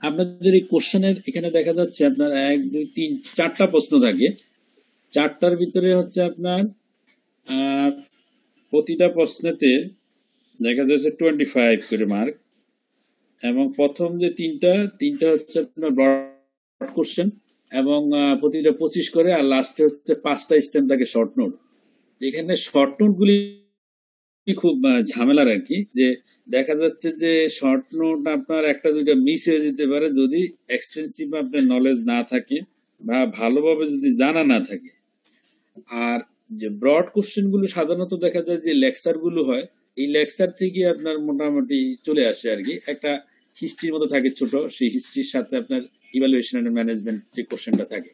আপনাদের এই কোশ্চেনের এখানে দেখা যাচ্ছে আপনার 1 2 3 4টা প্রশ্ন থাকে। 4টার ভিতরে হচ্ছে আপনার আহ, প্রতিটা প্রশ্নেতে দেখা যাচ্ছে 25 করে মার্ক, এবং প্রথম যে তিনটা হচ্ছে আপনার ব্রড কোশ্চেন, এবং প্রতিটা 25 করে, আর লাস্টে হচ্ছে 5টা স্টেম থাকে শর্ট নোট। এখানে শর্ট নোট গুলি খুব ঝামেলার আর কি, যে দেখা যাচ্ছে যে শর্ট নোট আপনার একটা দুইটা মিস হয়ে যেতে পারে যদি এক্সটেন্সিভ আপনার নলেজ না থাকে বা ভালোভাবে যদি জানা না থাকে। আর যে ব্রড কোশ্চেন গুলো সাধারণত দেখা যায় যে লেকচার গুলো হয়, এই লেকচার থেকে আপনার মোটামুটি চলে আসে আর কি, একটা হিস্ট্রির মতো থাকে ছোট, সেই হিস্ট্রির সাথে আপনার ইভালুয়েশন এন্ড ম্যানেজমেন্ট যে কোশ্চেনটা থাকে।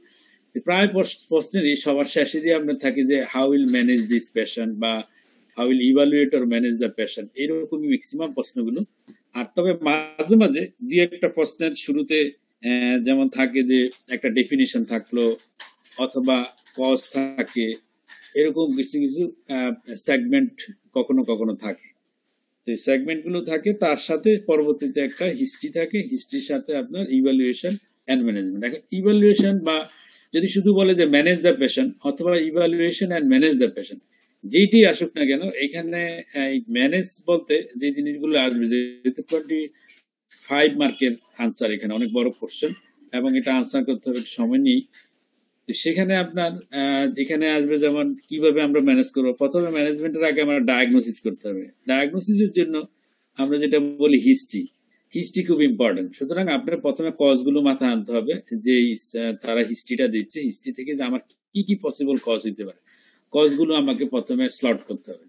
প্রায় প্রশ্নেরই সবার শেষে দিয়ে আপনার থাকে যে how will manage this patient বা how will evaluate or manage the patient, এরকমই ম্যাক্সিমাম প্রশ্নগুলো। আর তবে মাঝে মাঝে দুই একটা প্রশ্নের শুরুতে যেমন থাকে যে একটা ডেফিনিশন থাকলো, অথবা কজ থাকে, এরকম কিছু কিছু সেগমেন্ট কখনো কখনো থাকে। তো এই সেগমেন্ট গুলো থাকে, তার সাথে পরবর্তীতে একটা হিস্ট্রি থাকে, হিস্ট্রির সাথে আপনার ইভালুয়েশন অ্যান্ড ম্যানেজমেন্ট। এখন ইভালুয়েশন বা যদি শুধু বলে যে ম্যানেজ দ্য পেশেন্ট অথবা evaluation and manage the patient, যেইটি আসুক না কেন, এখানে ম্যানেজ বলতে যে জিনিসগুলো আসবে, যেহেতু 25 মার্কের আনসার, এখানে অনেক বড় কোশ্চেন এবং এটা আনসার করতে হবে, সময় নেই। তো সেখানে আপনার এখানে আসবে যেমন কিভাবে আমরা ম্যানেজ করবো। প্রথমে ম্যানেজমেন্টের আগে আমরা ডায়াগনোসিস করতে হবে। ডায়াগনোসিসের জন্য আমরা যেটা বলি হিস্ট্রি, হিস্ট্রি খুব ইম্পর্টেন্ট। সুতরাং আপনার প্রথমে কজ গুলো মাথায় আনতে হবে, যে তারা হিস্ট্রিটা দিচ্ছে, হিস্ট্রি থেকে যে আমার কি কি পসিবল কজ হইতে পারে, কজ গুলো আমাকে প্রথমে স্লট করতে হবে।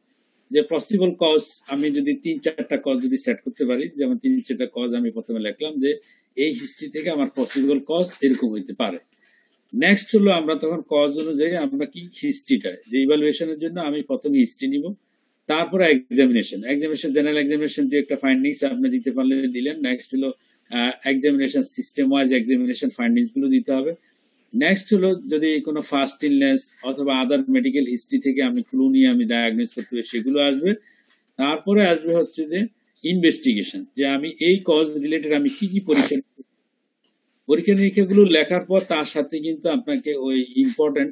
যে পসিবল কজ আমি যদি 3-4টা কজ যদি সেট করতে পারি, যেমন 3-4টা কজ আমি প্রথমে লিখলাম যে এই হিস্ট্রি থেকে আমার পসিবল কজ এরকম হইতে পারে। নেক্সট হলো আমরা তখন কজ অনুযায়ী আমরা কি হিস্ট্রিটা, যে ইভালুয়েশনের জন্য আমি প্রথমে হিস্ট্রি নিব, তারপরে এক্সামিনেশন, জেনারেল এক্সামিনেশন দিয়ে একটা ফাইন্ডিংস আপনি দিতে পারলে দিলেন। নেক্সট হলো examination system wise examination findings গুলো দিতে হবে। নেক্সট হলো যদি কোনো ফার্স্ট ইলনেস অথবা আদার মেডিকেল হিস্ট্রি থেকে আমি ক্লু নিয়ে আমি ডায়াগনোস করতে হবে, সেগুলো আসবে। তারপরে আসবে হচ্ছে যে ইনভেস্টিগেশন, যে আমি এই কজ রিলেটেড আমি কি কি পরীক্ষা নিরীক্ষাগুলো লেখার পর তার সাথে কিন্তু আপনাকে ওই ইম্পর্টেন্ট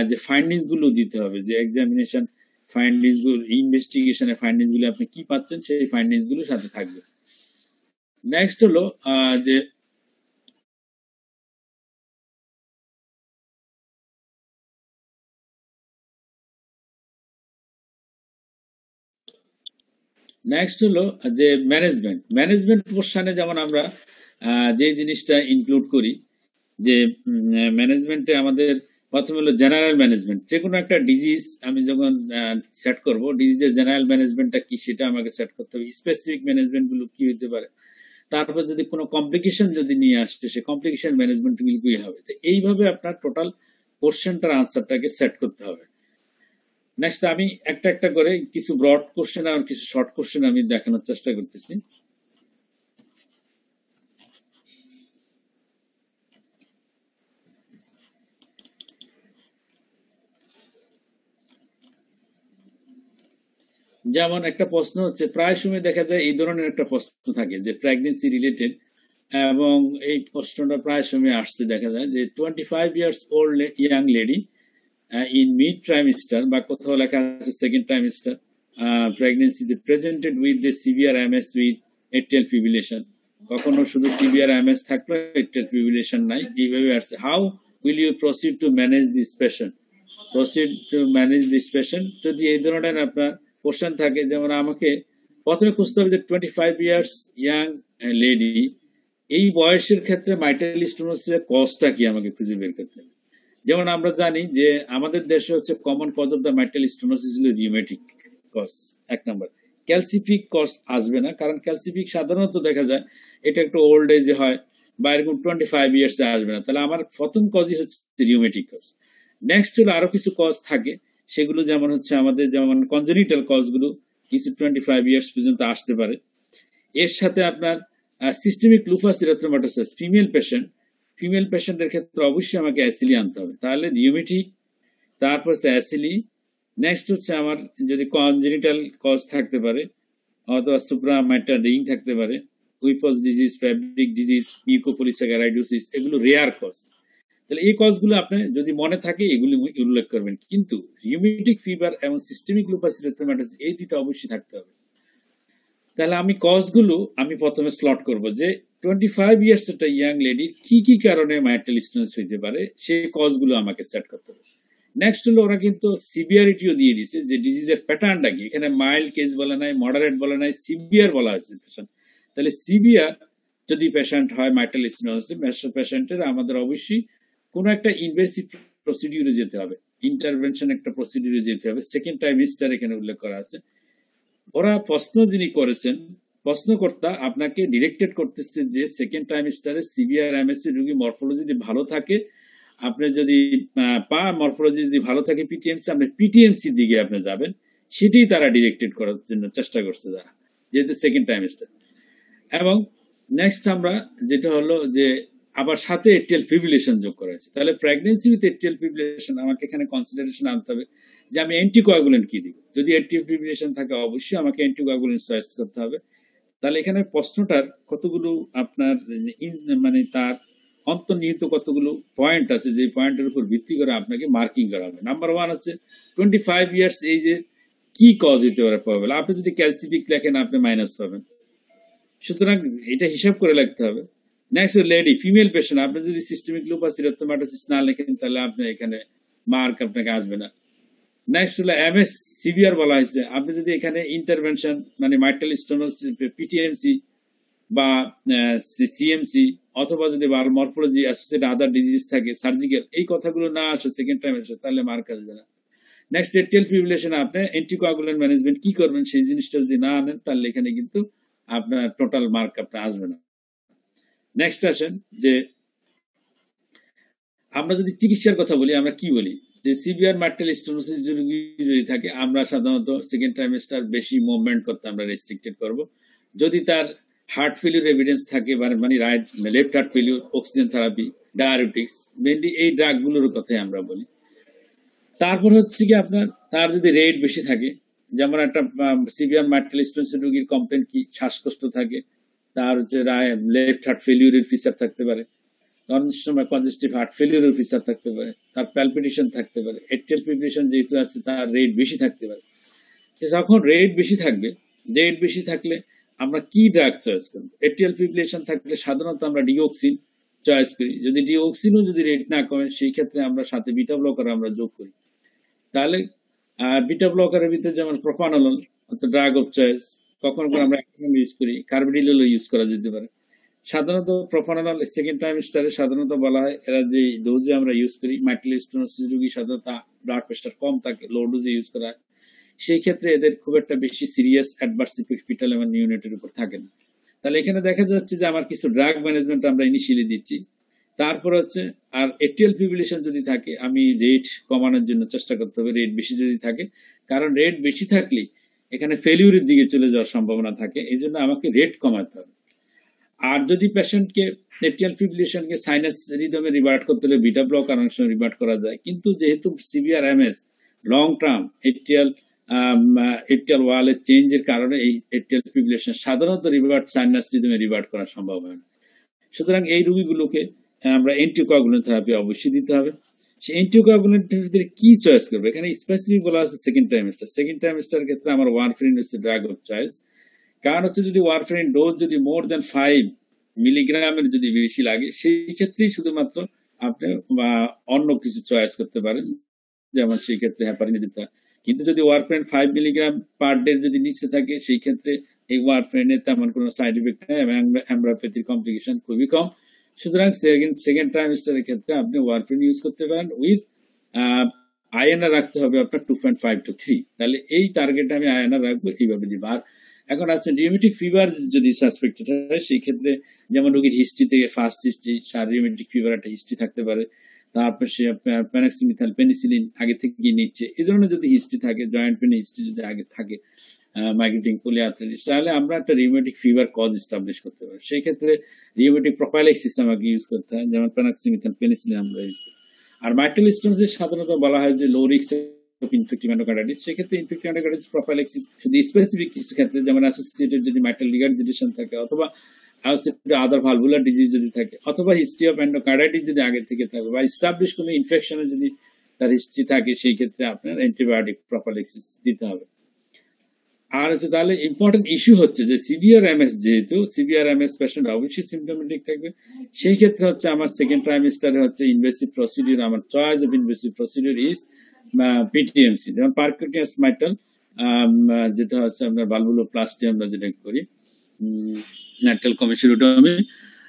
যে ফাইন্ডিংস গুলো দিতে হবে, যে এক্সামিনেশন ফাইন্ডিংস গুলো, ইনভেস্টিগেশনের ফাইন্ডিংস গুলো আপনি কি পাচ্ছেন, সেই ফাইন্ডিংস গুলো সাথে থাকবে। নেক্সট হলো যে নেক্সট হলো যে ম্যানেজমেন্ট পোর্শনে যেমন আমরা যে জিনিসটা ইনক্লুড করি, যে ম্যানেজমেন্টে আমাদের প্রথমে হলো জেনারেল ম্যানেজমেন্ট। যে কোনো একটা ডিজিজ আমি যখন সেট করব, ডিজিজের জেনারেল ম্যানেজমেন্টটা কি সেটা আমাকে সেট করতে হবে। স্পেসিফিক ম্যানেজমেন্ট গুলো কি হতে পারে, তারপর যদি কোনো কমপ্লিকেশন যদি নিয়ে আসছে, সে কমপ্লিকেশন ম্যানেজমেন্ট গুলো কি হবে। তো এইভাবে আপনার টোটাল কোশ্চেনটার আনসারটাকে সেট করতে হবে। নেক্সট আমি একটা একটা করে কিছু ব্রড কোশ্চেন আর কিছু শর্ট কোশ্চেন আমি দেখানোর চেষ্টা করতেছি। যেমন একটা প্রশ্ন হচ্ছে, প্রায় সময় দেখা যায় এই ধরনের একটা প্রশ্ন থাকে যে প্রেগনেন্সি রিলেটেড, এবং এই প্রশ্নটা প্রায় সময় আসছে, দেখা যায় যে 25 years old young lady in mid trimester, বা কোথাও লেখা আছে সেকেন্ড ট্রাইমিস্টার, প্রেগনেন্সিতে presented with the severe MS with atrial fibrillation. কখনো শুধু সিভিয়ার এমএস থাকলো, এট্রিয়াল ফিব্রিলেশন নাই, এইভাবে আসছে। How will you proceed to manage this patient, যদি এই ধরনের আপনার কোশ্চেন থাকে, যেমন আমাকে প্রথমে খুঁজতে হবে যে 25 ইয়ার্স ইয়াং লেডি, এই বয়সের ক্ষেত্রে মাইটাল স্টেনোসিসের কজটা কি আমাকে খুঁজে বের করতে হবে। যেমন আমরা জানি যে আমাদের দেশে হচ্ছে common cause of the mitral stenosis হলো রিউমেটিক কজ, এক নম্বর। ক্যালসিফিক কজ আসবে না, কারণ ক্যালসিফিক সাধারণত দেখা যায় এটা একটু ওল্ড এজে হয়, বা এরকম 25 ইয়ার্সে আসবে না। তাহলে আমার প্রথম কজই হচ্ছে রিউমেটিক কজ। নেক্সট হলো আরো কিছু কজ থাকে, সেগুলো যেমন হচ্ছে আমাদের যেমন কনজেনিটাল কজগুলো কিছু 25 ইয়ার্স পর্যন্ত আসতে পারে। এর সাথে আপনার সিস্টেমিক লুপাস ইরিথ্রোমাটোসাস, ফিমেল পেশেন্টের ক্ষেত্রে অবশ্যই আমাকে অ্যাসিলি আনতে হবে, তাহলে রিউমেটিক, তারপর হচ্ছে অ্যাসিলি। নেক্সট হচ্ছে আমার যদি কনজেনিটাল কজ থাকতে পারে, অথবা সুপ্রামাইটাল রিং থাকতে পারে, weeps disease, fabric disease, mucopolysaccharidosis, এগুলো রেয়ার কজ। তাহলে এই কজগুলো আপনি যদি মনে থাকে এগুলি উল্লেখ করবেন। কিন্তু রিউমেটিক ফিভার এবং সিস্টেমিক লুপাস এরিথ্রোমাটোসিস এই দুটো অবশ্যই থাকতে হবে। তাহলে আমি কজগুলো আমি প্রথমে স্লট করব যে 25 ইয়ার্স একটা ইয়াং লেডির কি কি কারণে মাইটাল স্টোনস হইতে পারে, সেই কজগুলো আমাকে সেট করতে হবে। নেক্সট হলো ওরা কিন্তু সিভিয়ারিটিও দিয়ে দিছে যে ডিজিজের প্যাটার্নটা কি। এখানে মাইল্ড কেস বলা নাই, মডারেট বলা নাই, সিভিয়ার বলা হয়েছে পেশেন্ট। তাহলে সিভিয়ার যদি পেশেন্ট হয় মাইটাল স্টোনোসিস পেশেন্টের আমাদের অবশ্যই কোনো একটা ইনভেসিভ প্রসিডিউরে যেতে হবে, ইন্টারভেনশন একটা প্রসিডিউরে যেতে হবে। সেকেন্ড ট্রাইমিস্টার এখানে উল্লেখ করা আছে। ওরা প্রশ্ন যিনি করেছেন, প্রশ্নকর্তা আপনাকে ডিরেক্টেড করতেছে যে সেকেন্ড ট্রাইমিস্টারে সিভিয়ার এমএসসি রোগী মরফোলজি যদি ভালো থাকে, আপনি যদি পা মরফোলজি যদি ভালো থাকে পিটিএমসি, আপনি পিটিএমসি দিকে আপনি যাবেন, সেটাই তারা ডিরেক্টেড করার জন্য চেষ্টা করছে তারা, যেহেতু সেকেন্ড ট্রাইমিস্টার। এবং নেক্সট আমরা যেটা হলো যে আবার সাথে এটিএল ফিব্রিলেশন যোগ করা হয়েছে। তাহলে প্রেগনেন্সি উইথ এটিএল ফিব্রিলেশন আমাকে এখানে কনসিডারেশন আনতে হবে যে আমি অ্যান্টিকোয়াগুলেন্ট কি দিব। যদি এটিএল ফিব্রিলেশন থাকে অবশ্যই আমাকে অ্যান্টিকোয়াগুলেন্ট চয়েস করতে হবে। তাহলে এখানে প্রশ্নটার কতগুলো আপনার মানে তার অন্তর্নিহিত কতগুলো পয়েন্ট আছে, যে পয়েন্টের উপর ভিত্তি করে আপনাকে মার্কিং করা হবে। নাম্বার 1 হচ্ছে 25 ইয়ার্স এইজে কি কজ হতে পারে প্রবাবল। আপনি যদি ক্যালসিফিক লেখেন আপনি মাইনাস পাবেন, সুতরাং এটা হিসাব করে লিখতে হবে। নেক্সট লেডি ফিমেল পেশেন্ট, আপনি যদি সিস্টেমিক লুপাস এরিথ্রোমাটোসিস না লেখেন তাহলে আপনি এখানে মার্ক আপনাকে আসবে না। নেক্সট হলো এমএস সিভিয়ার বলা হয়েছে, আপনি যদি এখানে ইন্টারভেনশন মানে মাইটাল স্টোনোসিস, পিটিএমসি বা সিএমসি অথবা যদি মরফোলজি অ্যাসোসিয়েটেড আদার ডিজিজ থাকে, সার্জিক্যাল, এই কথাগুলো না আসে সেকেন্ড টাইম আসে, তাহলে মার্ক আসবে না। নেক্সট এটিএল ফিব্রিলেশন আপনি অ্যান্টিকোয়াগুলেন্ট ম্যানেজমেন্ট কি করবেন সেই জিনিসটা যদি না আনেন তাহলে এখানে কিন্তু আপনার টোটাল মার্ক আপনার আসবে না। নেক্সট আসেন যে আমরা যদি চিকিৎসার কথা বলি, আমরা কি বলি যে সিভিয়ার মাইটাল স্টোনোসিস যদি থাকে আমরা সাধারণত সেকেন্ড ট্রাইমেস্টার বেশি মুভমেন্ট করতে আমরা রেস্ট্রিক্টেড করব। যদি তার হার্ট ফেলিউর এভিডেন্স থাকে মানে right left heart failure, oxygen therapy, diabetics, mainly এই ড্রাগগুলোর কথাই আমরা বলি। তারপর হচ্ছে কি আপনার তার যদি রেট বেশি থাকে, যেমন একটা সিভিয়ার মাইটাল স্টোনোসিস রোগীর কমপ্লেন কি শ্বাসকষ্ট থাকে, তার হচ্ছে লেফট হার্ট ফেলিউরের ফিচার থাকতে পারে, অনেক সময় কনজেস্টিভ হার্ট ফেলিউরের ফিচার থাকতে পারে, তার প্যালপিটেশন থাকতে পারে, এটিএল ফিব্রিলেশন যেহেতু আছে তার রেট বেশি থাকতে পারে। যখন রেট বেশি থাকবে, রেট বেশি থাকলে আমরা কি ড্রাগ চয়েস করবো? এটিএল ফিব্রিলেশন থাকলে সাধারণত আমরা ডিওক্সিন চয়েস করি। যদি ডিওক্সিনও যদি রেট না কমে সেই ক্ষেত্রে আমরা সাথে বিটা ব্লকার আমরা যোগ করি। তাহলে বিটা ব্লকারের ভিতরে যেমন প্রোপানল ড্রাগ অফ চয়েস, কখনো আমরা ইউজ করি, কার্বিডিলও ইউজ করা যেতে পারে। সাধারণত প্রোপানল সেকেন্ড ট্রাইমেস্টারে সাধারণত বলা হয় এরা যে ডোজে আমরা ইউজ করি, মাইটাল স্টোনোসিস রোগী সাধারণত ব্লাড প্রেশার কম থাকে, লো ডোজে ইউজ করা হয়, সেই ক্ষেত্রে এদের খুব একটা বেশি সিরিয়াস অ্যাডভার্স ইফেক্ট ফিটাল এবং নিউনেটের উপর থাকে না। তাহলে এখানে দেখা যাচ্ছে যে আমার কিছু ড্রাগ ম্যানেজমেন্ট আমরা ইনিশিয়ালি দিচ্ছি। তারপর হচ্ছে আর এটিএল ফিব্রিলেশন যদি থাকে আমি রেট কমানোর জন্য চেষ্টা করতে হবে, রেট বেশি যদি থাকে, কারণ রেট বেশি থাকলে এখানে ফেলিউরের দিকে চলে যাওয়ার সম্ভাবনা থাকে, এই জন্য আমাকে রেট কমাতে হবে। আর যদি পেশেন্টকে এটিএল ফিব্রিলেশনকে সাইনাস রিদমে রিভার্ট করতে হলে বিটা ব্লকার অনেক সময় রিভার্ট করা যায়, কিন্তু যেহেতু severe MS long term ATL ওয়ালের চেঞ্জের কারণে এই এটিএল ফিব্রিলেশন সাধারণত রিভার্ট সাইনাস রিদমে রিভার্ট করা সম্ভব হয় না। সুতরাং এই রোগীগুলোকে আমরা অ্যান্টিকোয়াগুলেন্ট থেরাপি অবশ্যই দিতে হবে। সেই অ্যান্টিকোয়াগুলেন্টের ভিতরে কি চয়েস করবে? এখানে স্পেসিফিক বলা আছে সেকেন্ড ট্রাইমেস্টার। সেকেন্ড ট্রাইমেস্টার ক্ষেত্রে আমার ওয়ারফারিন হচ্ছে ড্রাগ অফ চয়েস। কারণ হচ্ছে যদি ওয়ারফারিন ডোজ যদি মোর দেন 5 মিলিগ্রামের যদি বেশি লাগে সেই ক্ষেত্রেই শুধুমাত্র আপনি অন্য কিছু চয়েস করতে পারেন, যেমন সেই ক্ষেত্রে হ্যাপারিন দিতে হয়। কিন্তু যদি ওয়ারফারিন 5 মিলিগ্রাম পার ডে যদি নিচে থাকে সেই ক্ষেত্রে এই ওয়ারফারিনের তেমন কোনো সাইড ইফেক্ট নেই এবং অ্যামব্রাপ্যাথির কমপ্লিকেশন খুবই কম। সুতরাং সেকেন্ড ট্রাইমেস্টারের ক্ষেত্রে আপনি ওয়ারফারিন ইউজ করতে পারেন উইথ আইএনআর রাখতে হবে আপনার 2.5 to 3। তাহলে এই টার্গেটে আমি আইএনআর রাখবো, এইভাবে দিব। আর এখন আছে রিউমেটিক ফিভার যদি সাসপেক্টেড হয় সেই ক্ষেত্রে যেমন রোগীর হিস্ট্রি থেকে ফার্স্ট হিস্ট্রি রিউমেটিক ফিভার একটা হিস্ট্রি থাকতে পারে, তারপর সে প্যানাক্সিমিথাল পেনিসিলিন আগে থেকে নিচ্ছে, এই ধরনের যদি হিস্ট্রি থাকে, জয়েন্ট পেন হিস্ট্রি যদি আগে থাকে, মাইগ্রেটিং পলিআর্থ্রাইটিস, তাহলে আমরা একটা রিউমেটিক ফিভার কজ এস্টাবলিশ করতে পারি। সেই ক্ষেত্রে রিউমেটিক প্রোফাইলাক্সিস আমাকে ইউজ করতে হয়, যেমন প্যানাক্সিমিথাল পেনিসিলিন আমরা ইউজ করি। আর মাইটাল স্টোনোসিস সাধারণত বলা হয় যে low risk of infective endocarditis, সেক্ষেত্রে ইনফেক্টিভ এন্ডোকার্ডাইটিস প্রোফাইলাক্সিস শুধু স্পেসিফিক কিছু ক্ষেত্রে যেমন অ্যাসোসিয়েটেড যদি মাইটাল রিগার্জিটেশন থাকে অথবা আদার ভালভুলার ডিজিজ যদি থাকে, অথবা হিস্ট্রি অফ এন্ডোকার্ডাইটিস যদি আগে থেকে থাকে, বা এস্টাবলিশ কোনো ইনফেকশনের যদি তার হিস্ট্রি থাকে, সেই ক্ষেত্রে আপনার অ্যান্টিবায়োটিক প্রফাইলাক্সিস দিতে হবে। আর হচ্ছে তাহলে ইম্পর্টেন্ট ইস্যু হচ্ছে যে সিভিয়ার এমএস, যেহেতু সিভিয়ার এমএস পেশেন্ট অবশ্যই সিমটোমেটিক থাকবে, সেই ক্ষেত্রে হচ্ছে আমার সেকেন্ড ট্রাইমেস্টারে হচ্ছে ইনভেসিভ প্রসিডিউর, আমার choice of invasive procedure is PTMC, যেমন পারকিউটেনিয়াস মাইটাল, যেটা হচ্ছে আপনার ভালভুলোপ্লাস্টি আমরা যেটা করি, ন্যাটাল কমিশিউটোমি।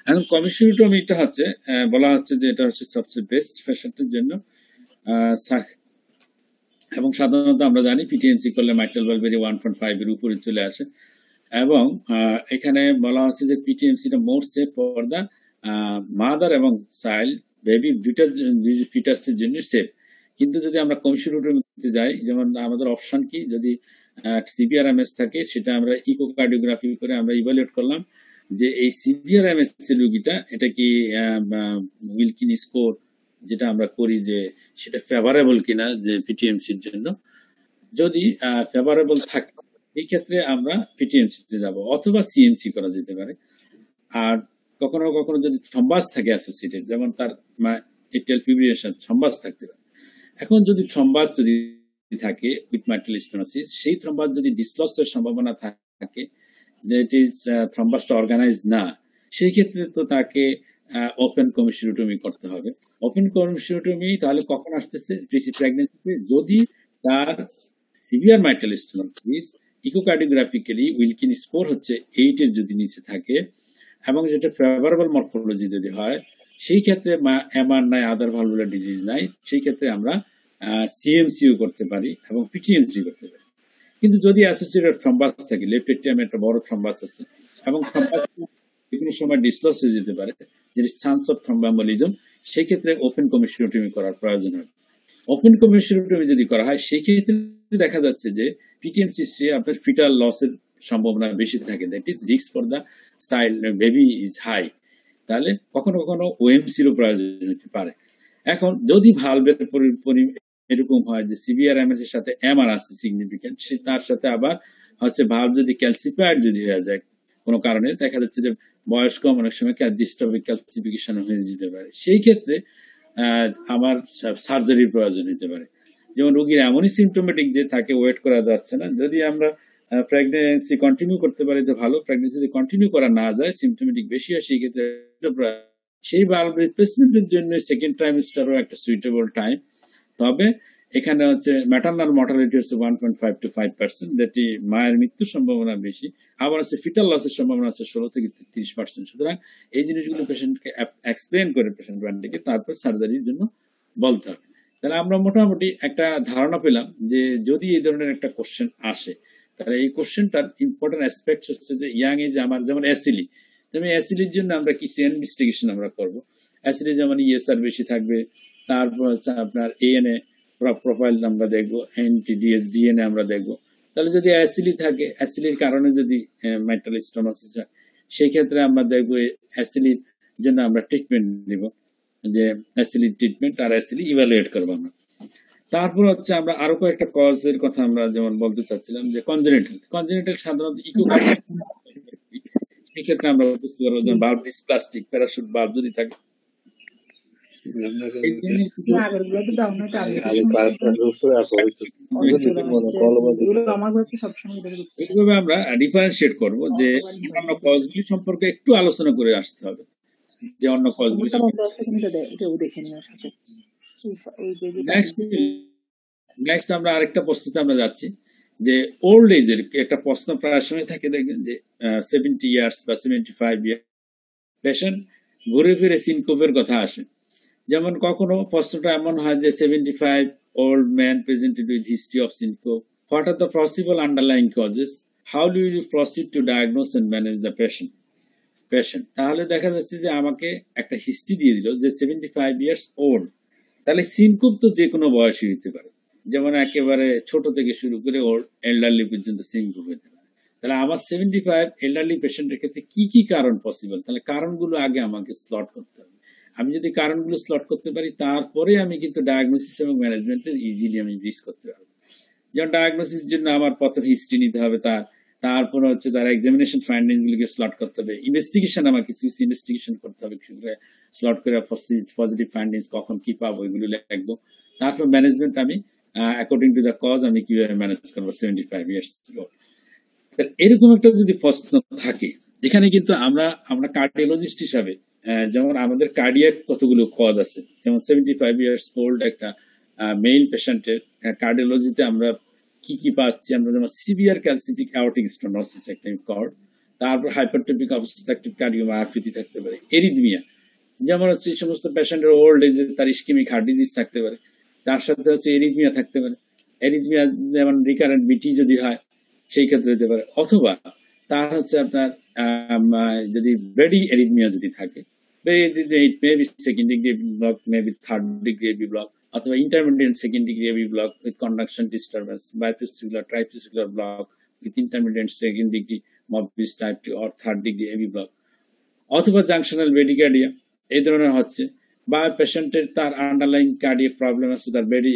এখন কমিশিউটোমিটা হচ্ছে বলা হচ্ছে যে এটা হচ্ছে সবচেয়ে বেস্ট পেশেন্টের জন্য, এবং সাধারণত আমরা জানি পিটিএনসি করলে মাইট্রাল ভালভের 1.5 এর উপরে চলে আসে, এবং এখানে বলা হচ্ছে যে পিটিএমসিটা মোর সেফ ফর দ্য মাদার এবং চাইল্ড, বেবি দুইটার ফিটাসের জন্য সেফ। কিন্তু যদি আমরা কমিশিউটোমিতে যাই, যেমন আমাদের অপশন কি, যদি সিভিয়ার এমএস থাকে, সেটা আমরা ইকোকার্ডিওগ্রাফি করে আমরা ইভালুয়েট করলাম যে এই সিভিয়ার এমএস রোগীটা এটা কি উইলকিন স্কোর যেটা আমরা করি যে সেটা ফেভারেবল কিনা যে পিটিএমসির জন্য। যদি ফেভারেবল থাকে এই ক্ষেত্রে আমরা পিটিএমসিতে যাব, অথবা সিএমসি করা যেতে পারে। আর কখনো কখনো যদি থ্রম্বাস থাকে অ্যাসোসিয়েটেড, যেমন তার এটিএল ফিব্রিলেশন থ্রম্বাস থাকতে পারে। এখন যদি থ্রম্বাস যদি থাকে উইথ মাইট্রাল স্টেনোসিস, সেই থ্রম্বাস যদি ডিসলসের সম্ভাবনা থাকে, দ্যাট ইজ থ্রম্বাসটা অর্গানাইজ না, সেই ক্ষেত্রে তো তাকে ওপেন কমিশিউটোমি করতে হবে। ওপেন কমিশিউটোমি তাহলে কখন আসতেছে? প্রেগনেন্সিতে, যদি তার severe mitral stenosis echocardiographically Wilkins score হচ্ছে 8 এর যদি নিচে থাকে, এবং যেটা ফেভারেবল মরফোলজি যদি হয়, সেই ক্ষেত্রে এমআর নাই, আদার ভালভুলার ডিজিজ নাই, সেই ক্ষেত্রে আমরা সিএমসিও করতে পারি এবং পিটিএমসি করতে পারি। কিন্তু যদি অ্যাসোসিয়েটেড থ্রম্বাস থাকে, লেফট এট্রিয়ামে একটা বড় থ্রম্বাস আছে, এবং থ্রম্বাস কোনো সময় ডিসলস হয়ে যেতে পারে, যে চান্স অফ থ্রম্বোএম্বোলিজম, সেই ক্ষেত্রে ওপেন কমিশিউটোমি করার প্রয়োজন হবে। ওপেন কমিশিউটোমি যদি করা হয়, সেই ক্ষেত্রে দেখা যাচ্ছে যে পিটিএমসি সে আপনার ফিটাল লসের সম্ভাবনা বেশি থাকে, that is risk for the child baby is high. তাহলে কখনো কখনো ওএমসিরও প্রয়োজন হতে পারে। এখন যদি ভালভের এরকম হয় যে সিভিয়ার এমএস এর সাথে এমআর আছে সিগনিফিকেন্ট, তার সাথে আবার হচ্ছে ভালভ যদি ক্যালসিফায়ার যদি হয়ে যায় কোনো কারণে, দেখা যাচ্ছে যে বয়স্ক অনেক সময় ডিস্ট্রফিক ক্যালসিফিকেশন হয়ে যেতে পারে, সেই ক্ষেত্রে আমার সার্জারির প্রয়োজন হতে পারে। যেমন রোগীর এমনই সিমটোমেটিক যে তাকে ওয়েট করা যাচ্ছে না, যদি আমরা প্রেগনেন্সি কন্টিনিউ করতে পারি তো ভালো, প্রেগনেন্সি যদি কন্টিনিউ করা না যায়, সিমটোমেটিক বেশি হয়, সেই ক্ষেত্রে সেই ভালভ রিপ্লেসমেন্টের জন্য সেকেন্ড ট্রাইমেস্টারও একটা সুইটেবল টাইম। তবে এখানে হচ্ছে ম্যাটারনাল মর্টালিটি হচ্ছে 1.5 to 5%, যেটি মায়ের মৃত্যুর সম্ভাবনা বেশি, আবার হচ্ছে ফিটাল লসের সম্ভাবনা হচ্ছে 16 থেকে 30%। সুতরাং এই জিনিসগুলো পেশেন্টকে এক্সপ্লেন করে পেশেন্ট ব্যান্ডকে তারপর সার্জারির জন্য বলতে হবে। তাহলে আমরা মোটামুটি একটা ধারণা পেলাম যে যদি এই ধরনের একটা কোশ্চেন আসে, তাহলে এই কোশ্চেনটার ইম্পর্টেন্ট অ্যাসপেক্ট হচ্ছে যে ইয়াং এজে আমার যেমন অ্যাসিলি, যেমন অ্যাসিলির জন্য আমরা কিছু ইনভেস্টিগেশন আমরা করবো। অ্যাসিলি যেমন ইএসআর বেশি থাকবে, তারপর হচ্ছে আপনার এএনএ প্রোফাইল আমরা দেখবো, এনটিডিএস ডিএনএ আমরা দেখবো। তাহলে যদি অ্যাসিলি থাকে, অ্যাসিলির কারণে যদি মাইট্রাল স্টেনোসিস হয়, সেই ক্ষেত্রে আমরা দেখবো অ্যাসিলির জন্য আমরা ট্রিটমেন্ট দিব, যে অ্যাসিলির ট্রিটমেন্ট আর অ্যাসিলি ইভালুয়েট করবো আমরা। তারপর হচ্ছে আমরা আরো কয়েকটা কজের কথা আমরা যেমন বলতে চাচ্ছিলাম, যে কনজেনিটাল সাধারণত সেই ক্ষেত্রে আমরা বুঝতে পারবো যে ভালভ ডিসপ্লাস্টিক, প্যারাশুট ভালভ যদি থাকে, এইভাবে আমরা ডিফারেন্সিয়েট করবো যে অন্য কজগুলি সম্পর্কে একটু আলোচনা করে আসতে হবে, যে অন্য কজগুলি। নেক্সট আমরা আরেকটা প্রশ্নতে আমরা যাচ্ছি, যে ওল্ড এজের একটা প্রশ্ন প্রায় সময় থাকে, দেখবেন যে 70 ইয়ার্স বা 75 ইয়ার পেশেন্ট ঘুরে ফিরে সিনকোপের কথা আসে। যেমন কখনো প্রশ্নটা এমন হয় যে 75 old man presented with history of syncope, what are the possible underlying causes, how do you proceed to diagnose and manage the patient? তাহলে দেখা যাচ্ছে যে আমাকে একটা হিস্ট্রি দিয়ে দিল যে 75 ইয়ার্স ওল্ড, তাহলে সিনকোপ তো যে কোনো বয়সী হতে পারে, যেমন একেবারে ছোট থেকে শুরু করে ওল্ড এল্ডারলি পর্যন্ত সিনকোপ হতে পারে। তাহলে আমার 75 এল্ডারলি পেশেন্টের ক্ষেত্রে কি কি কারণ পসিবল, তাহলে কারণগুলো আগে আমাকে স্লট করতে হবে। আমি যদি কারণগুলো স্লট করতে পারি, তারপরে আমি কিন্তু ডায়াগনোসিস এবং ম্যানেজমেন্টে ইজিলি আমি রিস্ক করতে পারবো। যেমন ডায়াগনোসিস জন্য আমার প্রথম হিস্ট্রি নিতে হবে, তার তারপর হচ্ছে তার এক্সামিনেশন ফাইন্ডিংস গুলিকে স্লট করতে হবে, ইনভেস্টিগেশন আমার কিছু কিছু ইনভেস্টিগেশন করতে হবে, সেগুলো স্লট করে পজিটিভ ফাইন্ডিংস কখন কি পাবো এগুলো লিখবো। তারপর ম্যানেজমেন্ট আমি অ্যাকর্ডিং টু দ্য কজ আমি কিভাবে ম্যানেজ করবো 75 ইয়ার্স। এরকম একটা যদি প্রশ্ন থাকে, এখানে কিন্তু আমরা কার্ডিওলজিস্ট হিসাবে যেমন আমাদের কার্ডিয়াক কতগুলো কজ আছে, যেমন 75 ইয়ার্স ওল্ড একটা মেইল পেশেন্টের কার্ডিওলজিতে আমরা কি কি পাচ্ছি, আমরা যেমন সিভিয়ার ক্যালসিফিক অ্যাওর্টিক স্টেনোসিস একটা কর্ড, তারপর হাইপারট্রফিক অবস্ট্রাকটিভ কার্ডিওমায়োপ্যাথি থাকতে পারে, এরিথমিয়া, যেমন হচ্ছে এই সমস্ত পেশেন্টের ওল্ড এজে তার ইসকেমিক হার্ট ডিজিজ থাকতে পারে, তার সাথে হচ্ছে এরিথমিয়া থাকতে পারে, এরিথমিয়া যেমন রিকারেন্ট বিটি যদি হয় সেই ক্ষেত্রে হতে পারে, অথবা তার হচ্ছে আপনার যদি ব্রেডি এরিথমিয়া যদি থাকে, maybe second degree block, maybe third degree block, অথবা intermediate second degree block with conduction disturbance, bifascicular trifascicular block with intermediate second degree Mobitz type 2 or third degree AV block, অথবা junctional bradycardia এই ধরনের হচ্ছে, বা পেশেন্টের তার underline cardiac problem আছে, তার বেডি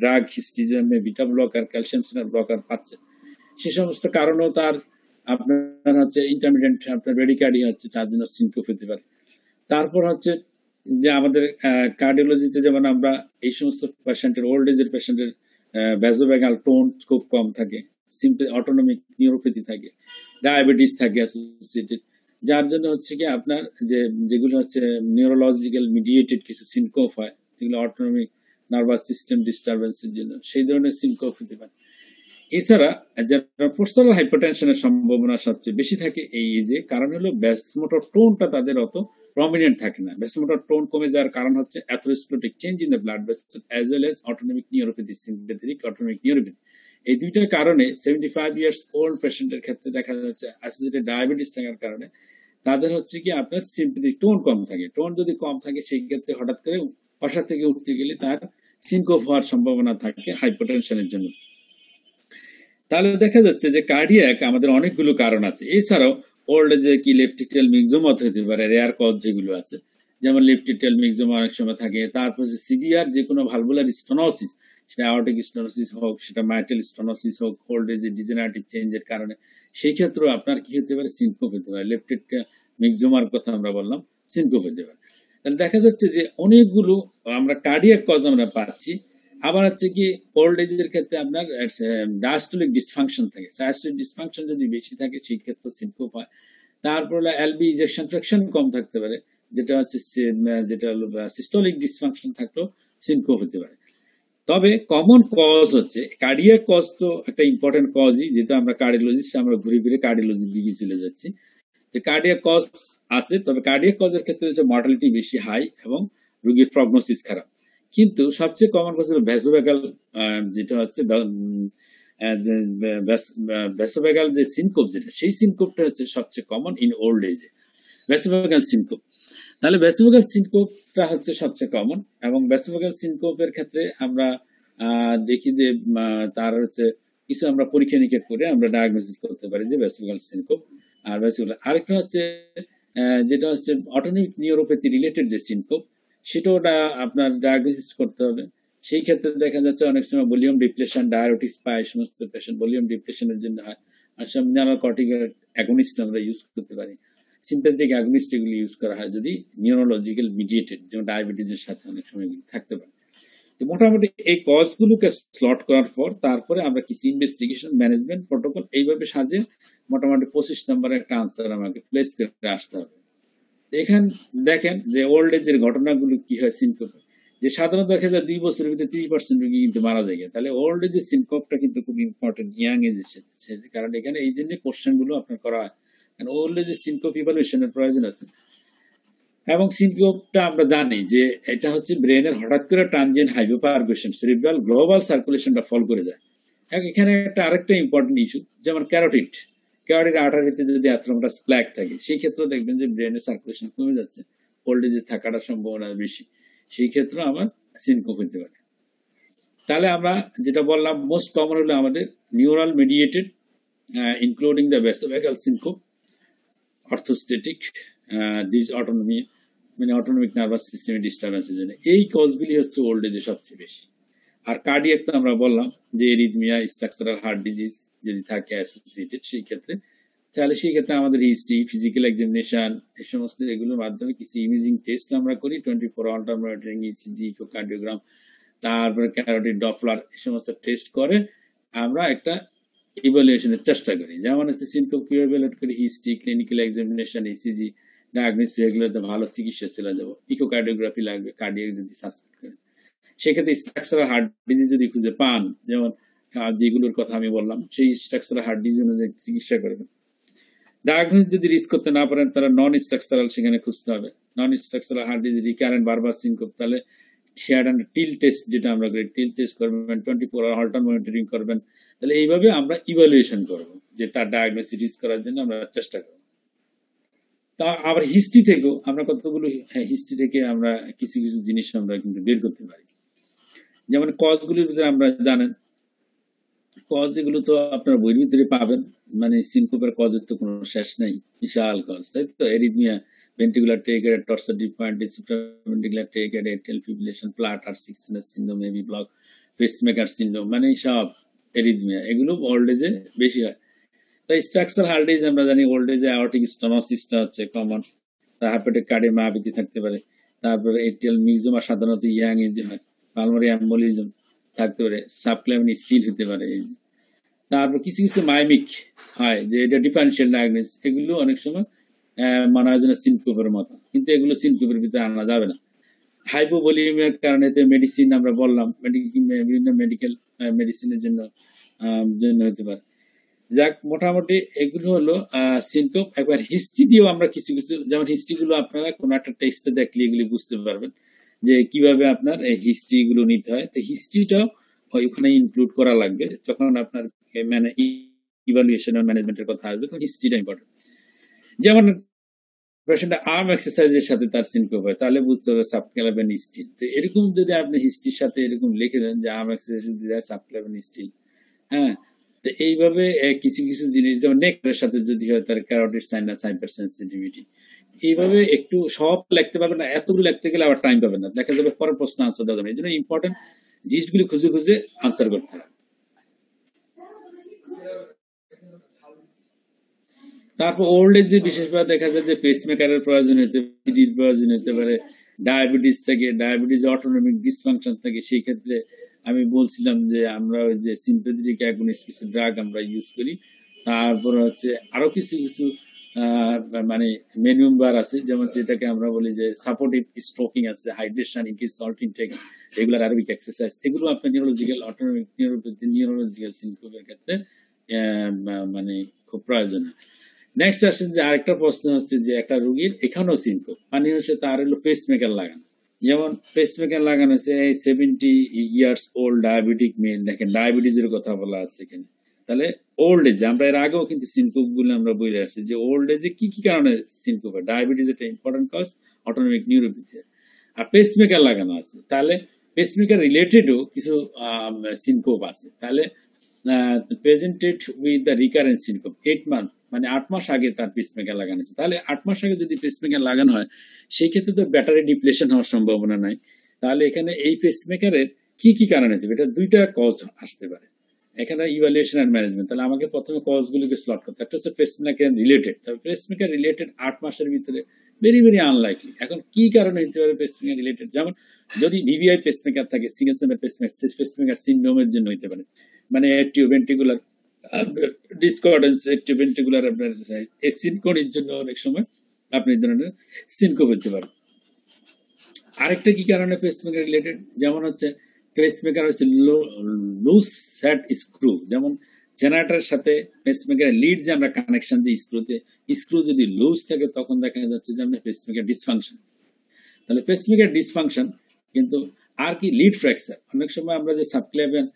drug history, beta blocker, calcium channel blocker পাচ্ছে, সে সমস্ত কারণেও তার আপনার হচ্ছে ইন্টারমিডিয়েট আপনার বেডিকার্ডিয়া হচ্ছে, তার জন্য সিনকোপ হতে পারে। তারপর হচ্ছে যে আমাদের কার্ডিওলজিতে যেমন আমরা এই সমস্ত পেশেন্টের ওল্ড এজের পেশেন্টের ভ্যাসোভ্যাগাল টোন খুব কম থাকে, সিম্পল অটোনমিক নিউরোপ্যাথি থাকে, ডায়াবেটিস থাকে অ্যাসোসিয়েটেড, যার জন্য হচ্ছে কি আপনার যেগুলো হচ্ছে নিউরোলজিক্যাল মিডিয়েটেড কিছু সিনকোপ হয়, যেগুলো অটোনমিক নার্ভাস সিস্টেম ডিস্টারবেন্সের জন্য সেই ধরনের সিনকোপ হতে পারে। এছাড়া যারা পোস্টাল হাইপারটেনশনের সম্ভাবনা সবচেয়ে বেশি থাকে এই এজে, কারণ হলো ভ্যাসোমোটর টোনটা তাদের অত প্রমিনেন্ট থাকে না। ভ্যাসোমোটর টোন কমে যাওয়ার কারণ হচ্ছে atherosclerotic change in the blood vessel as well as autonomic neuropathy, sympathetic autonomic neuropathy. এই দুইটা কারণে 75 ইয়ার্স ওল্ড পেশেন্টের ক্ষেত্রে দেখা যাচ্ছে অ্যাসোসিয়েটেড ডায়াবেটিস থাকার কারণে তাদের হচ্ছে কি আপনার সিম্প্যাথেটিক টোন কম থাকে। টোন যদি কম থাকে সেই ক্ষেত্রে হঠাৎ করে বসা থেকে উঠতে গেলে তার সিনকোপ হওয়ার সম্ভাবনা থাকে হাইপারটেনশনের জন্য। তাহলে দেখা যাচ্ছে যে কার্ডিয়াক আমাদের অনেকগুলো কারণ আছে। এছাড়াও ওল্ড এজে কি লেফট এট্রিয়াল মিক্সোমা হতে পারে, রেয়ার কজ যেগুলো আছে, যেমন লেফট এট্রিয়াল মিক্সোমা অনেক সময় থাকে। তারপর যে সিভিয়ার যে কোনো ভালভুলার স্টেনোসিস, সেটা অ্যাওর্টিক স্টেনোসিস হোক, সেটা মাইটাল স্টেনোসিস হোক, ওল্ড এজে ডিজেনারেটিভ চেঞ্জের কারণে, সেই ক্ষেত্রেও আপনার কি হতে পারে, সিনকোপ হতে পারে। লেফট এট্রিয়াল মিক্সোমার কথা আমরা বললাম, সিনকোপ হতে পারে। তাহলে দেখা যাচ্ছে যে অনেকগুলো আমরা কার্ডিয়াক কজ আমরা পাচ্ছি। আবার হচ্ছে কি ওল্ড এজের ক্ষেত্রে আপনার ডায়াস্টোলিক ডিসফাংশন থাকে, ডায়াস্টোলিক ডিসফাংশন যদি বেশি থাকে সেই ক্ষেত্রে সিনকোপ হয়। তারপর এলবি ইজেকশন ফ্র্যাকশন কম থাকতে পারে, যেটা হচ্ছে সিস্টোলিক ডিসফাংশন থাকলেও সিনকোপ হতে পারে। তবে কমন কজ হচ্ছে কার্ডিয়াক কজ, তো একটা ইম্পর্টেন্ট কজই, যেহেতু আমরা কার্ডিওলজিস্ট, আমরা ঘুরে ফিরে কার্ডিওলজির দিকে চলে যাচ্ছি। যে কার্ডিয়াক কজ আছে, তবে কার্ডিয়াক কজের ক্ষেত্রে হচ্ছে মর্টালিটি বেশি হাই এবং রোগীর প্রগনোসিস খারাপ। কিন্তু সবচেয়ে কমন কজ হলো ভ্যাসোভ্যাগাল, যেটা হচ্ছে ভ্যাসোভ্যাগাল যে সিনকোপ, যেটা সেই সিনকোপটা হচ্ছে সবচেয়ে কমন ইন ওল্ড এজে, ভ্যাসোভ্যাগাল সিনকোপ। তাহলে ভ্যাসোভ্যাগাল সিনকোপটা হচ্ছে সবচেয়ে কমন, এবং ভ্যাসোভ্যাগাল সিনকোপের ক্ষেত্রে আমরা দেখি যে তার হচ্ছে কিছু আমরা পরীক্ষা নিরীক্ষা করে আমরা ডায়াগনোসিস করতে পারি যে ভ্যাসোভ্যাগাল সিনকোপ। আর ভ্যাসোভ্যাগাল আরেকটা হচ্ছে যেটা হচ্ছে অটোনমিক নিউরোপ্যাথি রিলেটেড যে সিনকোপ, সেটাও আপনার ডায়াগনোসিস করতে হবে। সেই ক্ষেত্রে দেখা যাচ্ছে অনেক সময় ভলিউম ডিপ্লেশন, ডায়াবেটিস পায় সমস্ত পেশেন্ট ভলিউম ডিপ্লেশনের জন্য হয়। আর সব মিনারেল কর্টিকয়েড অ্যাগনিস্ট আমরা ইউজ করতে পারি, সিম্প্যাথেটিক অ্যাগনিস্ট এগুলি ইউজ করা হয় যদি নিউরোলজিক্যাল মিডিয়েটেড, যেমন ডায়াবেটিসের সাথে অনেক সময় থাকতে পারে। তো মোটামুটি এই কজগুলোকে স্লট করার পর তারপরে আমরা কিছু ইনভেস্টিগেশন, ম্যানেজমেন্ট, প্রোটোকল এইভাবে সাজিয়ে মোটামুটি 25 নম্বরের একটা আনসার আমাকে প্লেস করে আসতে হবে। এখান দেখেন যে ওল্ড এজের ঘটনাগুলো কি হয় সিনকোপে, যে সাধারণত দেখা যায় 2 বছরের ভিতরে 30% রোগী কিন্তু মারা যায়। তাহলে ওল্ড এজের সিনকোপটা কিন্তু খুব ইম্পর্টেন্ট ইয়াং এজের সাথে, কারণ এখানে এই জন্য কোশ্চেন গুলো আপনার করা হয়, কারণ ওল্ড এজের সিনকোপ ইভালুয়েশনের প্রয়োজন আছে। এবং সিনকোপটা আমরা জানি যে এটা হচ্ছে ব্রেনের হঠাৎ করে ট্রানজিয়েন্ট হাইপোপারকুশন, সেরিব্রাল গ্লোবাল সার্কুলেশনটা ফল করে যায়। এখানে একটা আরেকটা ইম্পর্টেন্ট ইস্যু, যেমন ক্যারোটিড আর্টারিতে যদি অ্যাথেরোমাটাস প্ল্যাক থাকে, সেই ক্ষেত্রে দেখবেন যে ব্রেনের সার্কুলেশন কমে যাচ্ছে, ওল্ড এজে থাকার সম্ভাবনা বেশি, সেই ক্ষেত্রে আমার সিনকোপ হতে পারে। তাহলে আমরা যেটা বললাম মোস্ট কমন হলো আমাদের neural mediated, including the vasovagal syncope, orthostatic dysautonomy, মানে অটোনমিক নার্ভাস সিস্টেমের ডিস্টারবেন্সের জন্য। এই কজগুলি হচ্ছে ওল্ড এজে সবচেয়ে বেশি। আর কার্ডিয়াক তো আমরা বললাম যে এরিথমিয়া, স্ট্রাকচারাল হার্ট ডিজিজ যদি থাকে অ্যাসোসিয়েটেড, সেই ক্ষেত্রে তাহলে সেই ক্ষেত্রে আমাদের হিস্ট্রি, ফিজিক্যাল এক্সামিনেশন, এই সমস্ত এগুলোর মাধ্যমে কিছু ইমেজিং টেস্ট আমরা করি, 24 আল্ট্রা মনিটরিং, ইসিজি, ইকোকার্ডিওগ্রাম, তারপরে ক্যারোটিড ডপলার, এই সমস্ত টেস্ট করে আমরা একটা ইভালুয়েশনের চেষ্টা করি। যেমন হচ্ছে সিনকোপ কিভাবে ইভালুয়েট করি, history, clinical examination, ECG, diagnosis, এগুলোতে ভালো চিকিৎসা চলে যাবো। ইকোকার্ডিওগ্রাফি লাগবে, কার্ডিয়াক যদি সাসপেক্ট করে, সেক্ষেত্রে স্ট্রাকচারাল হার্ট ডিজিজ যদি খুঁজে পান, যেমন যেগুলোর কথা আমি বললাম, সেই স্ট্রাকচারাল হার্ট ডিজিজ অনুযায়ী চিকিৎসা করবেন। ডায়াগনোসিস যদি রিস্ক করতে না পারেন, তারা নন স্ট্রাকচারাল সেখানে খুঁজতে হবে। নন স্ট্রাকচারাল হার্ট ডিজিজ, রিকারেন্ট বারবার সিনকোপ, তাহলে টিল টেস্ট যেটা আমরা করি, টিল টেস্ট করবেন, 24 আওয়ার হল্টার মনিটরিং করবেন। তাহলে এইভাবে আমরা ইভালুয়েশন করব, যে তার ডায়াগনোসিস রিস্ক করার জন্য আমরা চেষ্টা করব। তা আবার হিস্ট্রি থেকেও আমরা কতগুলো, হিস্ট্রি থেকে আমরা কিছু কিছু জিনিস আমরা কিন্তু বের করতে পারি। যেমন কজগুলির ভিতরে আমরা জানেন, কজ এগুলো তো আপনার বইয়ের ভিতরে পাবেন, মানে সিনকোপের কজের তো কোনো শেষ নাই, বিশাল কজ, তাই তো? Arrhythmia, ventricular tachycardia, torsade point, supraventricular tachycardia, atrial fibrillation, flutter sickness syndrome, heavy block, pacemaker syndrome, মানে সব এরিথমিয়া, এগুলো ওল্ড এজে বেশি হয়। তাই স্ট্রাকচার হার্ট ডিজিজ আমরা জানি, ওল্ড এজে অ্যাওর্টিক স্টেনোসিসটা হচ্ছে কমন, তার হেপাটিক কার্ডিওমায়োপ্যাথি থাকতে পারে, তারপরে এট্রিয়াল মিউজোমা সাধারণত ইয়াং এজে হয়, পালমোনারি এম্বোলিজম থাকতে পারে, সাবক্লাভিন স্টিল হতে পারে। এই যে তারপর কিছু কিছু মাইমিক হয়, যে এটা ডিফারেন্সিয়াল ডায়াগনোসিস, এগুলো অনেক সময় মনে হয় যেন সিনকোপের মতো, কিন্তু এগুলো সিনকোপের ভিতরে আনা যাবে না। হাইপোভলিউমিয়ার কারণে তো মেডিসিন আমরা বললাম, বিভিন্ন মেডিকেল মেডিসিনের জন্য জন্য হতে পারে। যাক, মোটামুটি এগুলো হলো সিনকোপ। একবার হিস্ট্রি দিয়েও আমরা কিছু কিছু, যেমন হিস্ট্রি গুলো আপনারা কোনো একটা টেস্টে দেখলে এগুলি বুঝতে পারবেন যে কিভাবে আপনার হিস্ট্রি গুলো নিতে হয়। তো হিস্ট্রিটাও ওখানে ইনক্লুড করা লাগবে যখন আপনার মানে ইভালুয়েশন আর ম্যানেজমেন্টের কথা আসবে, তখন হিস্ট্রিটা ইম্পর্টেন্ট। যেমন পেশেন্টের আর্ম এক্সারসাইজের সাথে তার সিনকোপ হয়, তাহলে বুঝতে হবে সাবক্লাভিয়ান স্টিল। তো এরকম যদি আপনি হিস্ট্রির সাথে এরকম লিখে দেন যে আর্ম এক্সারসাইজ যদি দেয় সাবক্লাভিয়ান স্টিল, হ্যাঁ, তো এইভাবে কিছু কিছু জিনিস, যেমন নেকের সাথে যদি হয় তার ক্যারোটিড সাইনাস হাইপার সেন্সিটিভিটি, এইভাবে একটু সব লিখতে পারবেন না, এতগুলো লিখতে গেলে আবার টাইম পাবেন না, দেখা যাবে পরের প্রশ্ন আনসার দেওয়া যাবে। এই জন্য ইম্পর্টেন্ট জিনিসগুলি খুঁজে খুঁজে আনসার করতে হবে। তারপর ওল্ড এজে বিশেষভাবে দেখা যায় যে পেসমেকারের প্রয়োজন হতে পারে, সিডির প্রয়োজন হতে পারে, ডায়াবেটিস থেকে, ডায়াবেটিস অটোনমিক ডিসফাংশন থেকে। সেই ক্ষেত্রে আমি বলছিলাম যে আমরা ওই যে সিম্পেথেটিক অ্যাগনিস্ট কিছু ড্রাগ আমরা ইউজ করি। তারপর হচ্ছে আরো কিছু কিছু মানে মেনুবার আছে, যেমন যেটাকে আমরা বলি যে সাপোর্টিভ স্ট্রোকিং আছে, hydration, increase salt intact, regular aerobic exercise, এগুলো আপনার নিউরোলজিক্যাল অটোনমিক নিউরোলজিক্যাল সিনকোপের ক্ষেত্রে মানে খুব প্রয়োজন। নেক্সট আসেন যে আরেকটা প্রশ্ন হচ্ছে যে একটা রোগীর এখানেও সিনকোপ, মানে হচ্ছে তার হলো পেসমেকার লাগানো। যেমন পেসমেকার লাগানো হচ্ছে 70 ইয়ার্স ওল্ড ডায়াবেটিক মেল, দেখেন ডায়াবেটিসের কথা বলা আছে এখানে। তাহলে ওল্ড এজে আমরা এর আগেও কিন্তু সিনকোপ গুলো আমরা বলে আসছি যে ওল্ড এজে কি কি কারণে সিনকোপ হয়। ডায়াবেটিস একটা ইম্পর্টেন্ট কজ, অটোনমিক নিউরোপ্যাথি, আর পেসমেকার লাগানো আছে। তাহলে পেসমেকার রিলেটেডও কিছু সিনকোপ আছে। তাহলে presented with the recurrent syncope 8 month, মানে 8 মাস আগে তার পেসমেকার লাগানো আছে। তাহলে 8 মাস আগে যদি পেসমেকার লাগানো হয়, সেই ক্ষেত্রে তো ব্যাটারি ডিপ্লেশন হওয়ার সম্ভাবনা নাই। তাহলে এখানে এই পেসমেকারের কি কি কারণে দেবে, এটা দুইটা কজ আসতে পারে এখানে, ইভালুয়েশন এন্ড ম্যানেজমেন্ট। তাহলে আমাকে প্রথমে কজগুলিকে স্লট করতে, একটা হচ্ছে পেসমেকার রিলেটেড। তবে পেসমেকার রিলেটেড 8 মাসের ভিতরে ভেরি ভেরি আনলাইকলি। এখন কি কারণে হতে পারে পেসমেকার রিলেটেড, যেমন যদি ভিভিআই পেসমেকার থাকে, সিঙ্গেল চেম্বার পেসমেকার সিনড্রোমের জন্য হতে পারে, মানে অ্যাট্রিওভেন্ট্রিকুলার ডিসকর্ডেন্স, অ্যাট্রিওভেন্ট্রিকুলার আপনার সিনকোনির জন্য অনেক সময় আপনি এই ধরনের সিনকোপ হতে পারে। আরেকটা কি কারণে পেসমেকার রিলেটেড, যেমন হচ্ছে পেসমেকার হচ্ছে লুজ সেট স্ক্রু, যেমন জেনারেটরের সাথে পেসমেকার লিড যে আমরা কানেকশন দিই স্ক্রুতে, স্ক্রু যদি লুজ থাকে তখন দেখা যাচ্ছে যে আমরা পেসমেকার ডিসফাংশন। তাহলে পেসমেকার ডিসফাংশন কিন্তু আর কি লিড ফ্র্যাকচার, অনেক সময় আমরা যে সাবক্লেভিয়ান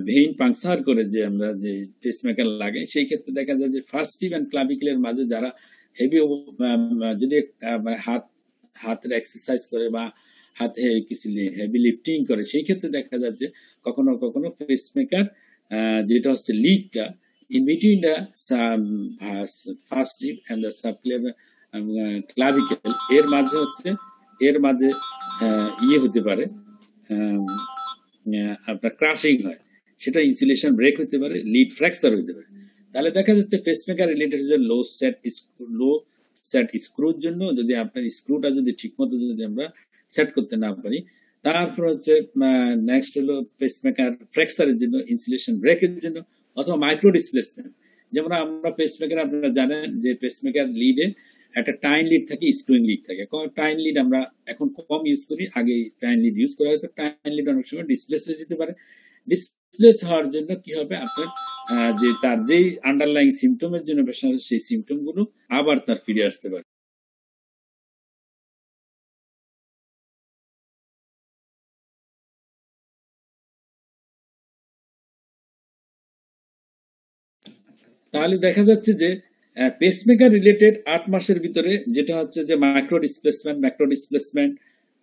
ভেইন পাংচার করে যে আমরা যে পেসমেকার লাগাই, সেই ক্ষেত্রে দেখা যায় যে ফার্স্ট টিপ অ্যান্ড ক্লাভিকুলার মাঝে যারা হেভি যদি মানে হাতের এক্সারসাইজ করে বা হাতে কিছু হেভি লিফটিং করে, সেই ক্ষেত্রে দেখা যাচ্ছে কখনো কখনো পেসমেকার যেটা হচ্ছে লিডটা in between the first tip and the clavicle, এর মাঝে হচ্ছে এর মাঝে ইয়ে হতে পারে, আপনার ক্রাশিং হয়, সেটা ইনসুলেশন ব্রেক হতে পারে, লিড ফ্র্যাকচার হতে পারে। তাহলে দেখা যাচ্ছে পেসমেকার রিলেটেড যে লো সেট স্ক্রুর জন্য যদি আপনার স্ক্রুটা যদি ঠিকমতো যদি আমরা সেট করতে না পারি, তারপর হচ্ছে নেক্সট হলো পেসমেকার ফ্র্যাকচারের জন্য, ইনসুলেশন ব্রেকের জন্য, অথবা মাইক্রো ডিসপ্লেসমেন্ট। যেমন আমরা পেসমেকার, আপনারা জানেন যে পেসমেকার লিডে একটা টাইন লিড থাকে, স্ক্রুইং লিড থাকে। টাইন লিড আমরা এখন কম ইউজ করি, আগে টাইন লিড ইউজ করা হতো। টাইন লিড অনেক সময় ডিসপ্লেস হয়ে যেতে পারে। ডিসপ্লেস হওয়ার জন্য কি হবে, আপনার যে তার যেই আন্ডারলাইং সিমটমের জন্য পেশেন্ট, সেই সিমটম গুলো আবার তার ফিরে আসতে পারে। তাহলে দেখা যাচ্ছে যে পেসমেকার রিলেটেড 8 মাসের ভিতরে যেটা হচ্ছে যে মাইক্রো ডিসপ্লেসমেন্ট, ম্যাক্রো ডিসপ্লেসমেন্ট,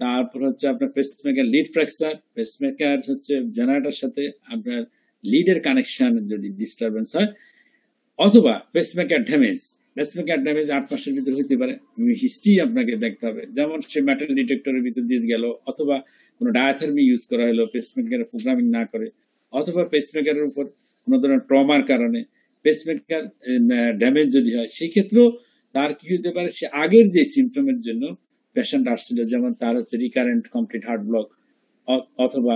তারপর হচ্ছে আপনার পেসমেকার লিড ফ্র্যাকচার, পেসমেকার হচ্ছে জেনারেটর সাথে আপনার লিডের কানেকশন যদি ডিস্টারবেন্স হয়, অথবা পেসমেকার ড্যামেজ। পেসমেকার ড্যামেজ 8 মাসের ভিতরে হইতে পারে। হিস্ট্রি আপনাকে দেখতে হবে, যেমন সে মেটাল ডিটেক্টরের ভিতর দিয়ে গেল, অথবা কোনো ডায়াথার্মি ইউজ করা হলো পেসমেকারের প্রোগ্রামিং না করে, অথবা পেসমেকারের উপর কোনো ধরনের ট্রমার কারণে পেসমেকার ড্যামেজ যদি হয়, সেই ক্ষেত্রেও তার কি হতে পারে, সে আগের যে সিমটমের জন্য পেশেন্ট আসছিল, যেমন তার হচ্ছে রিকারেন্ট কমপ্লিট হার্ট ব্লক, অথবা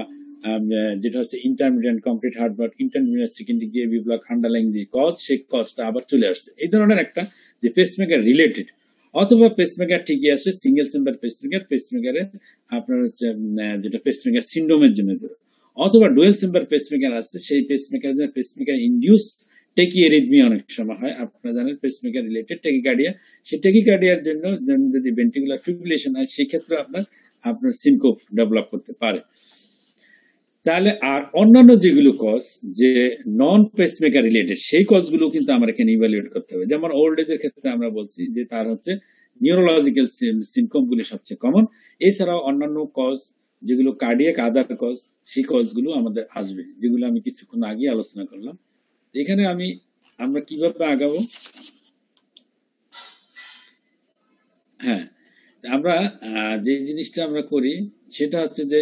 যেটা হচ্ছে intermediate complete heart block, intermediate secondary AV block, underlying যে কজ, সেই কজটা আবার চলে আসছে। এই ধরনের একটা যে পেসমেকার রিলেটেড, অথবা পেসমেকার ঠিকই আছে, সিঙ্গেল চেম্বার পেসমেকার, পেসমেকারে আপনার হচ্ছে যেটা পেসমেকার সিন্ড্রোমের জন্য, অথবা ডুয়েল চেম্বার পেসমেকার আছে, সেই পেসমেকার পেসমেকার ইনডিউস টেকিয়ারিথমিয়া অনেক সময় হয়। আপনারা জানেন পেসমেকার রিলেটেড টেকিকার্ডিয়া, সেই টেকিকার্ডিয়ার জন্য যদি ভেন্ট্রিকুলার ফিব্রিলেশন হয়, সেই ক্ষেত্রে আপনার সিনকোপ ডেভেলপ করতে পারে। তাহলে আর অন্যান্য যেগুলো কজ যে নন পেসমেকার রিলেটেড, সেই কজগুলো কিন্তু আমরা এখানে ইভ্যালুয়েট করতে হবে। যেমন ওল্ড এজের ক্ষেত্রে আমরা বলছি যে তার হচ্ছে নিউরোলজিক্যাল সিনকম গুলি সবচেয়ে কমন। এছাড়াও অন্যান্য কজ যেগুলো কার্ডিয়াক আদার কজ, সেই কজগুলো আমাদের আসবে, যেগুলো আমি কিছুক্ষণ আগে আলোচনা করলাম। এখানে আমরা কিভাবে আগাবো, হ্যাঁ, আমরা যে জিনিসটা আমরা করি সেটা হচ্ছে যে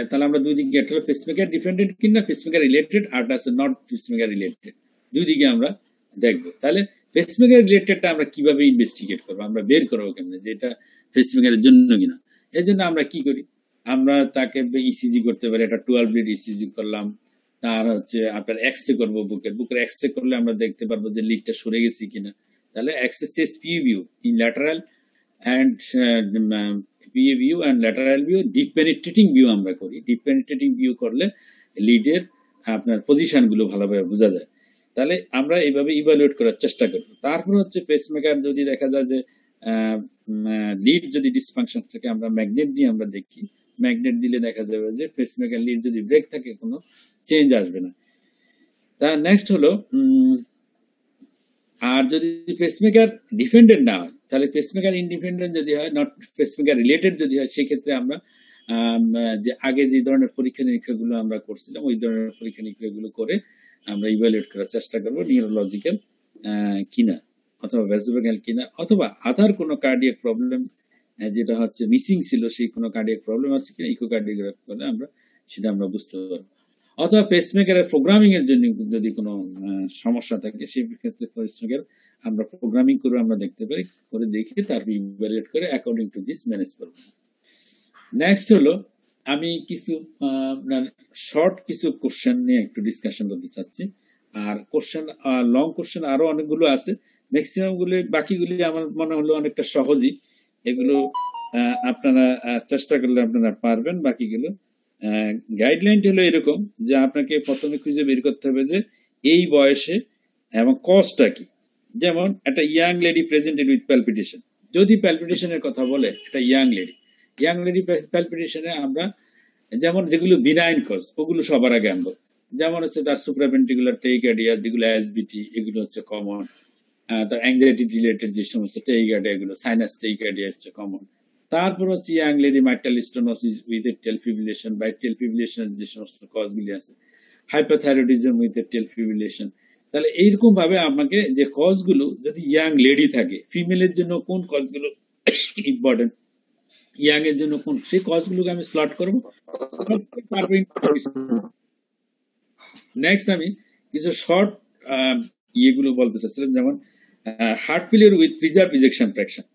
তাহলে আমরা দুই দিকে, একটা পেসমেকার ডিপেন্ডেন্ট কিনা পেসমেকার রিলেটেড, আর আছে নট পেসমেকার রিলেটেড, দুই দিকে আমরা দেখবো। তাহলে পেসমেকার রিলেটেডটা আমরা কিভাবে ইনভেস্টিগেট করবো, আমরা বের করবো কেমনে যে এটা পেসমেকারের জন্য কিনা। এর জন্য আমরা কি করি, আমরা তাকে ইসিজি করতে পারি, একটা 12 লিড ইসিজি করলাম, তার হচ্ছে আপনার এক্সরে করবো, বুকের এক্সরে করলে আমরা দেখতে পারবো যে লিডটা সরে গেছে কিনা। তাহলে X-ray chest PA view in lateral and PA view and lateral view, deep penetrating view আমরা করি। ডিপ পেনিট্রেটিং ভিউ করলে লিডের আপনার পজিশন গুলো ভালোভাবে বোঝা যায়। তাহলে আমরা এইভাবে ইভালুয়েট করার চেষ্টা করব। তারপর হচ্ছে পেসমেকার যদি দেখা যায় যে লিড যদি ডিসফাংশন থাকে, আমরা ম্যাগনেট দিয়ে আমরা দেখি, ম্যাগনেট দিলে দেখা যাবে যে পেসমেকার লিড যদি ব্রেক থাকে কোনো চেঞ্জ আসবে না। তার নেক্সট হলো আর যদি পেসমেকার ডিপেন্ডেন্ট না হয়, তাহলে পেসমেকার ইন্ডিপেন্ডেন্ট যদি হয়, নট পেসমেকার রিলেটেড যদি হয়, সেক্ষেত্রে আমরা যে আগে যে ধরনের পরীক্ষা নিরীক্ষাগুলো আমরা করছিলাম, ওই ধরনের পরীক্ষা নিরীক্ষাগুলো করে আমরা ইভ্যালুয়েট করার চেষ্টা করবো নিউরোলজিক্যাল কিনা, অথবা ভ্যাসোভাগাল কিনা, অথবা আধার কোনো কার্ডিয়াক প্রবলেম যেটা হচ্ছে মিসিং ছিল, সেই কোনো কার্ডিয়াক প্রবলেম আছে কিনা, ইকোকার্ডিওগ্রাফি করলে সেটা আমরা বুঝতে পারবো। অথবা পেসমেকারের প্রোগ্রামিং এর জন্য যদি কোনো সমস্যা থাকে, সেই ক্ষেত্রে পেসমেকার আমরা প্রোগ্রামিং করে আমরা দেখতে পারি, করে দেখে তার ইভ্যালুয়েট করে অ্যাকর্ডিং টু দিস ম্যানেজ করব। নেক্সট হলো আমি কিছু শর্ট কিছু কোশ্চেন নিয়ে একটু ডিসকাশন করতে চাচ্ছি। আর কোশ্চেন লং কোশ্চেন আরো অনেকগুলো আছে, ম্যাক্সিমাম গুলি, বাকিগুলি আমার মনে হলো অনেকটা সহজই। এগুলো আপনারা চেষ্টা করলে আপনারা পারবেন। বাকিগুলো গাইডলাইন হলো এরকম যে আপনাকে প্রথমে খুঁজে বের করতে হবে যে এই বয়সে এবং কজটা কি। যেমন একটা young lady presented with palpitation, যদি প্যালপিটেশনের কথা বলে একটা ইয়াং লেডি প্যালপিটেশনে আমরা যেমন যেগুলো বিনাইন কজ, ওগুলো সবার আগে আনবো। যেমন হচ্ছে তার সুপ্রাভেন্ট্রিকুলার টেইকার্ডিয়া, যেগুলো এসবিটি, এগুলো হচ্ছে কমন। তার অ্যাংজাইটি রিলেটেড যে সমস্ত টেইকার্ডিয়া, এগুলো সাইনাস টেইকার্ডিয়া হচ্ছে কমন। তারপর হচ্ছে young lady mitral stenosis with atrial fibrillation, বা এট্রিয়াল ফিব্রিলেশনের যে সমস্ত কজগুলি আছে, হাইপারথাইরয়েডিজম উইথ এট্রিয়াল ফিব্রিলেশন। তাহলে এইরকম ভাবে আমাকে যে কজগুলো যদি ইয়াং লেডি থাকে, ফিমেলের জন্য কোন কজগুলো ইম্পর্টেন্ট, ইয়াং এর জন্য কোন সেই কজগুলোকে আমি স্লট করবো, স্লট করে তারপর নেক্সট আমি কিছু শর্ট ইয়েগুলো বলতে চাচ্ছিলাম, যেমন heart failure with reserve ejection fraction.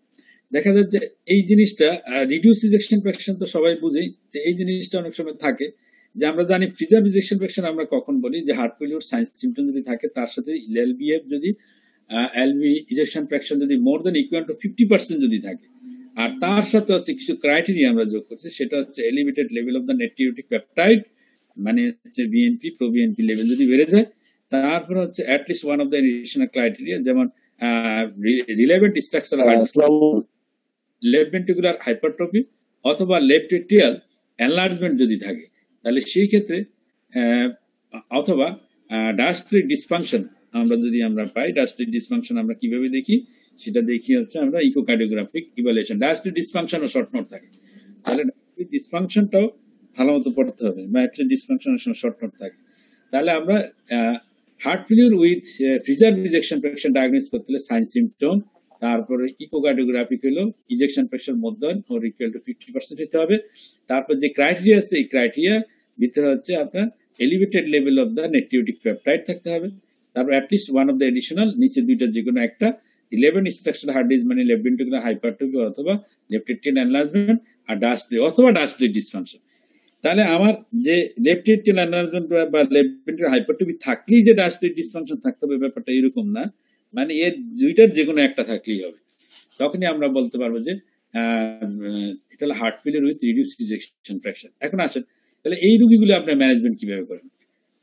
দেখা যাচ্ছে এই জিনিসটা রিডিউস ইজেকশন ফ্র্যাকশন তো সবাই বুঝি যে এই জিনিসটা অনেক সময় থাকে, যে আমরা জানি প্রিজার্ভ ইজেকশন ফ্র্যাকশন আমরা কখন বলি, যে হার্ট ফেলিওর সাইন্স সিমটম যদি থাকে তার সাথে এলবিএফ যদি এলবি ইজেকশন ফ্র্যাকশন যদি মোর দেন ইকুয়াল টু 50% যদি থাকে, আর তার সাথে হচ্ছে কিছু ক্রাইটেরিয়া আমরা যোগ করছি, সেটা হচ্ছে elevated level of the natriuretic peptide, মানে হচ্ছে বিএনপি প্রো বিএনপি লেভেল যদি বেড়ে যায়, তারপর হচ্ছে at least one of the additional criteria, যেমন relevant structural left ventricular hypertrophy অথবা লেফট এট্রিয়াল এনলার্জমেন্ট যদি থাকে, তাহলে সেই ক্ষেত্রে অথবা ডায়াস্ট্রিক ডিসফাংশন আমরা পাই। ডায়াস্ট্রিক ডিসফাংশন আমরা কিভাবে দেখি, সেটা দেখি হচ্ছে আমরা ইকোকার্ডিওগ্রাফিক ইভালুয়েশন। ডায়াস্ট্রিক ডিসফাংশন ও শর্ট নোট থাকে, তাহলে ডায়াস্ট্রিক ডিসফাংশনটাও ভালো মতো পড়তে হবে, বা ডায়াস্ট্রিক ডিসফাংশনের সময় শর্ট নোট থাকে। তাহলে আমরা heart failure with preserve ejection fraction diagnose করতে হলে সাইন সিমটম, তারপরে ইকোকার্ডিওগ্রাফিক হলো ইজেকশন প্রেশার মধ্যন ওর ইকুয়াল টু 50% হতে হবে। তারপর যে ক্রাইটেরিয়া আছে, এই ক্রাইটেরিয়া ভিতরে হচ্ছে আপনার elevated level of the natriuretic peptide থাকতে হবে। তারপর at least one of the additional, নিচে দুইটা যে কোনো একটা 11 স্ট্রাকচারাল হার্ট ডিজিজ মানে লেফট ভেন্ট্রিকুলার হাইপারট্রফি অথবা লেফট এট্রিয়াল এনলার্জমেন্ট আর ডায়াস্ট্রিক ডিসফাংশন। তাহলে আমার যে লেফট এট্রিয়াল এনলার্জমেন্ট বা লেফট ভেন্ট্রিকুলার হাইপারট্রফি থাকলেই যে ডায়াস্ট্রিক ডিসফাংশন থাকতে হবে, ব্যাপারটা এরকম না, মানে এর দুইটার যে কোনো একটা থাকলেই হবে। তখনই আমরা বলতে পারবো যে এটা হলো heart failure with reduce ejection fraction. এখন আসেন, তাহলে এই রোগীগুলো আপনার ম্যানেজমেন্ট কিভাবে করেন?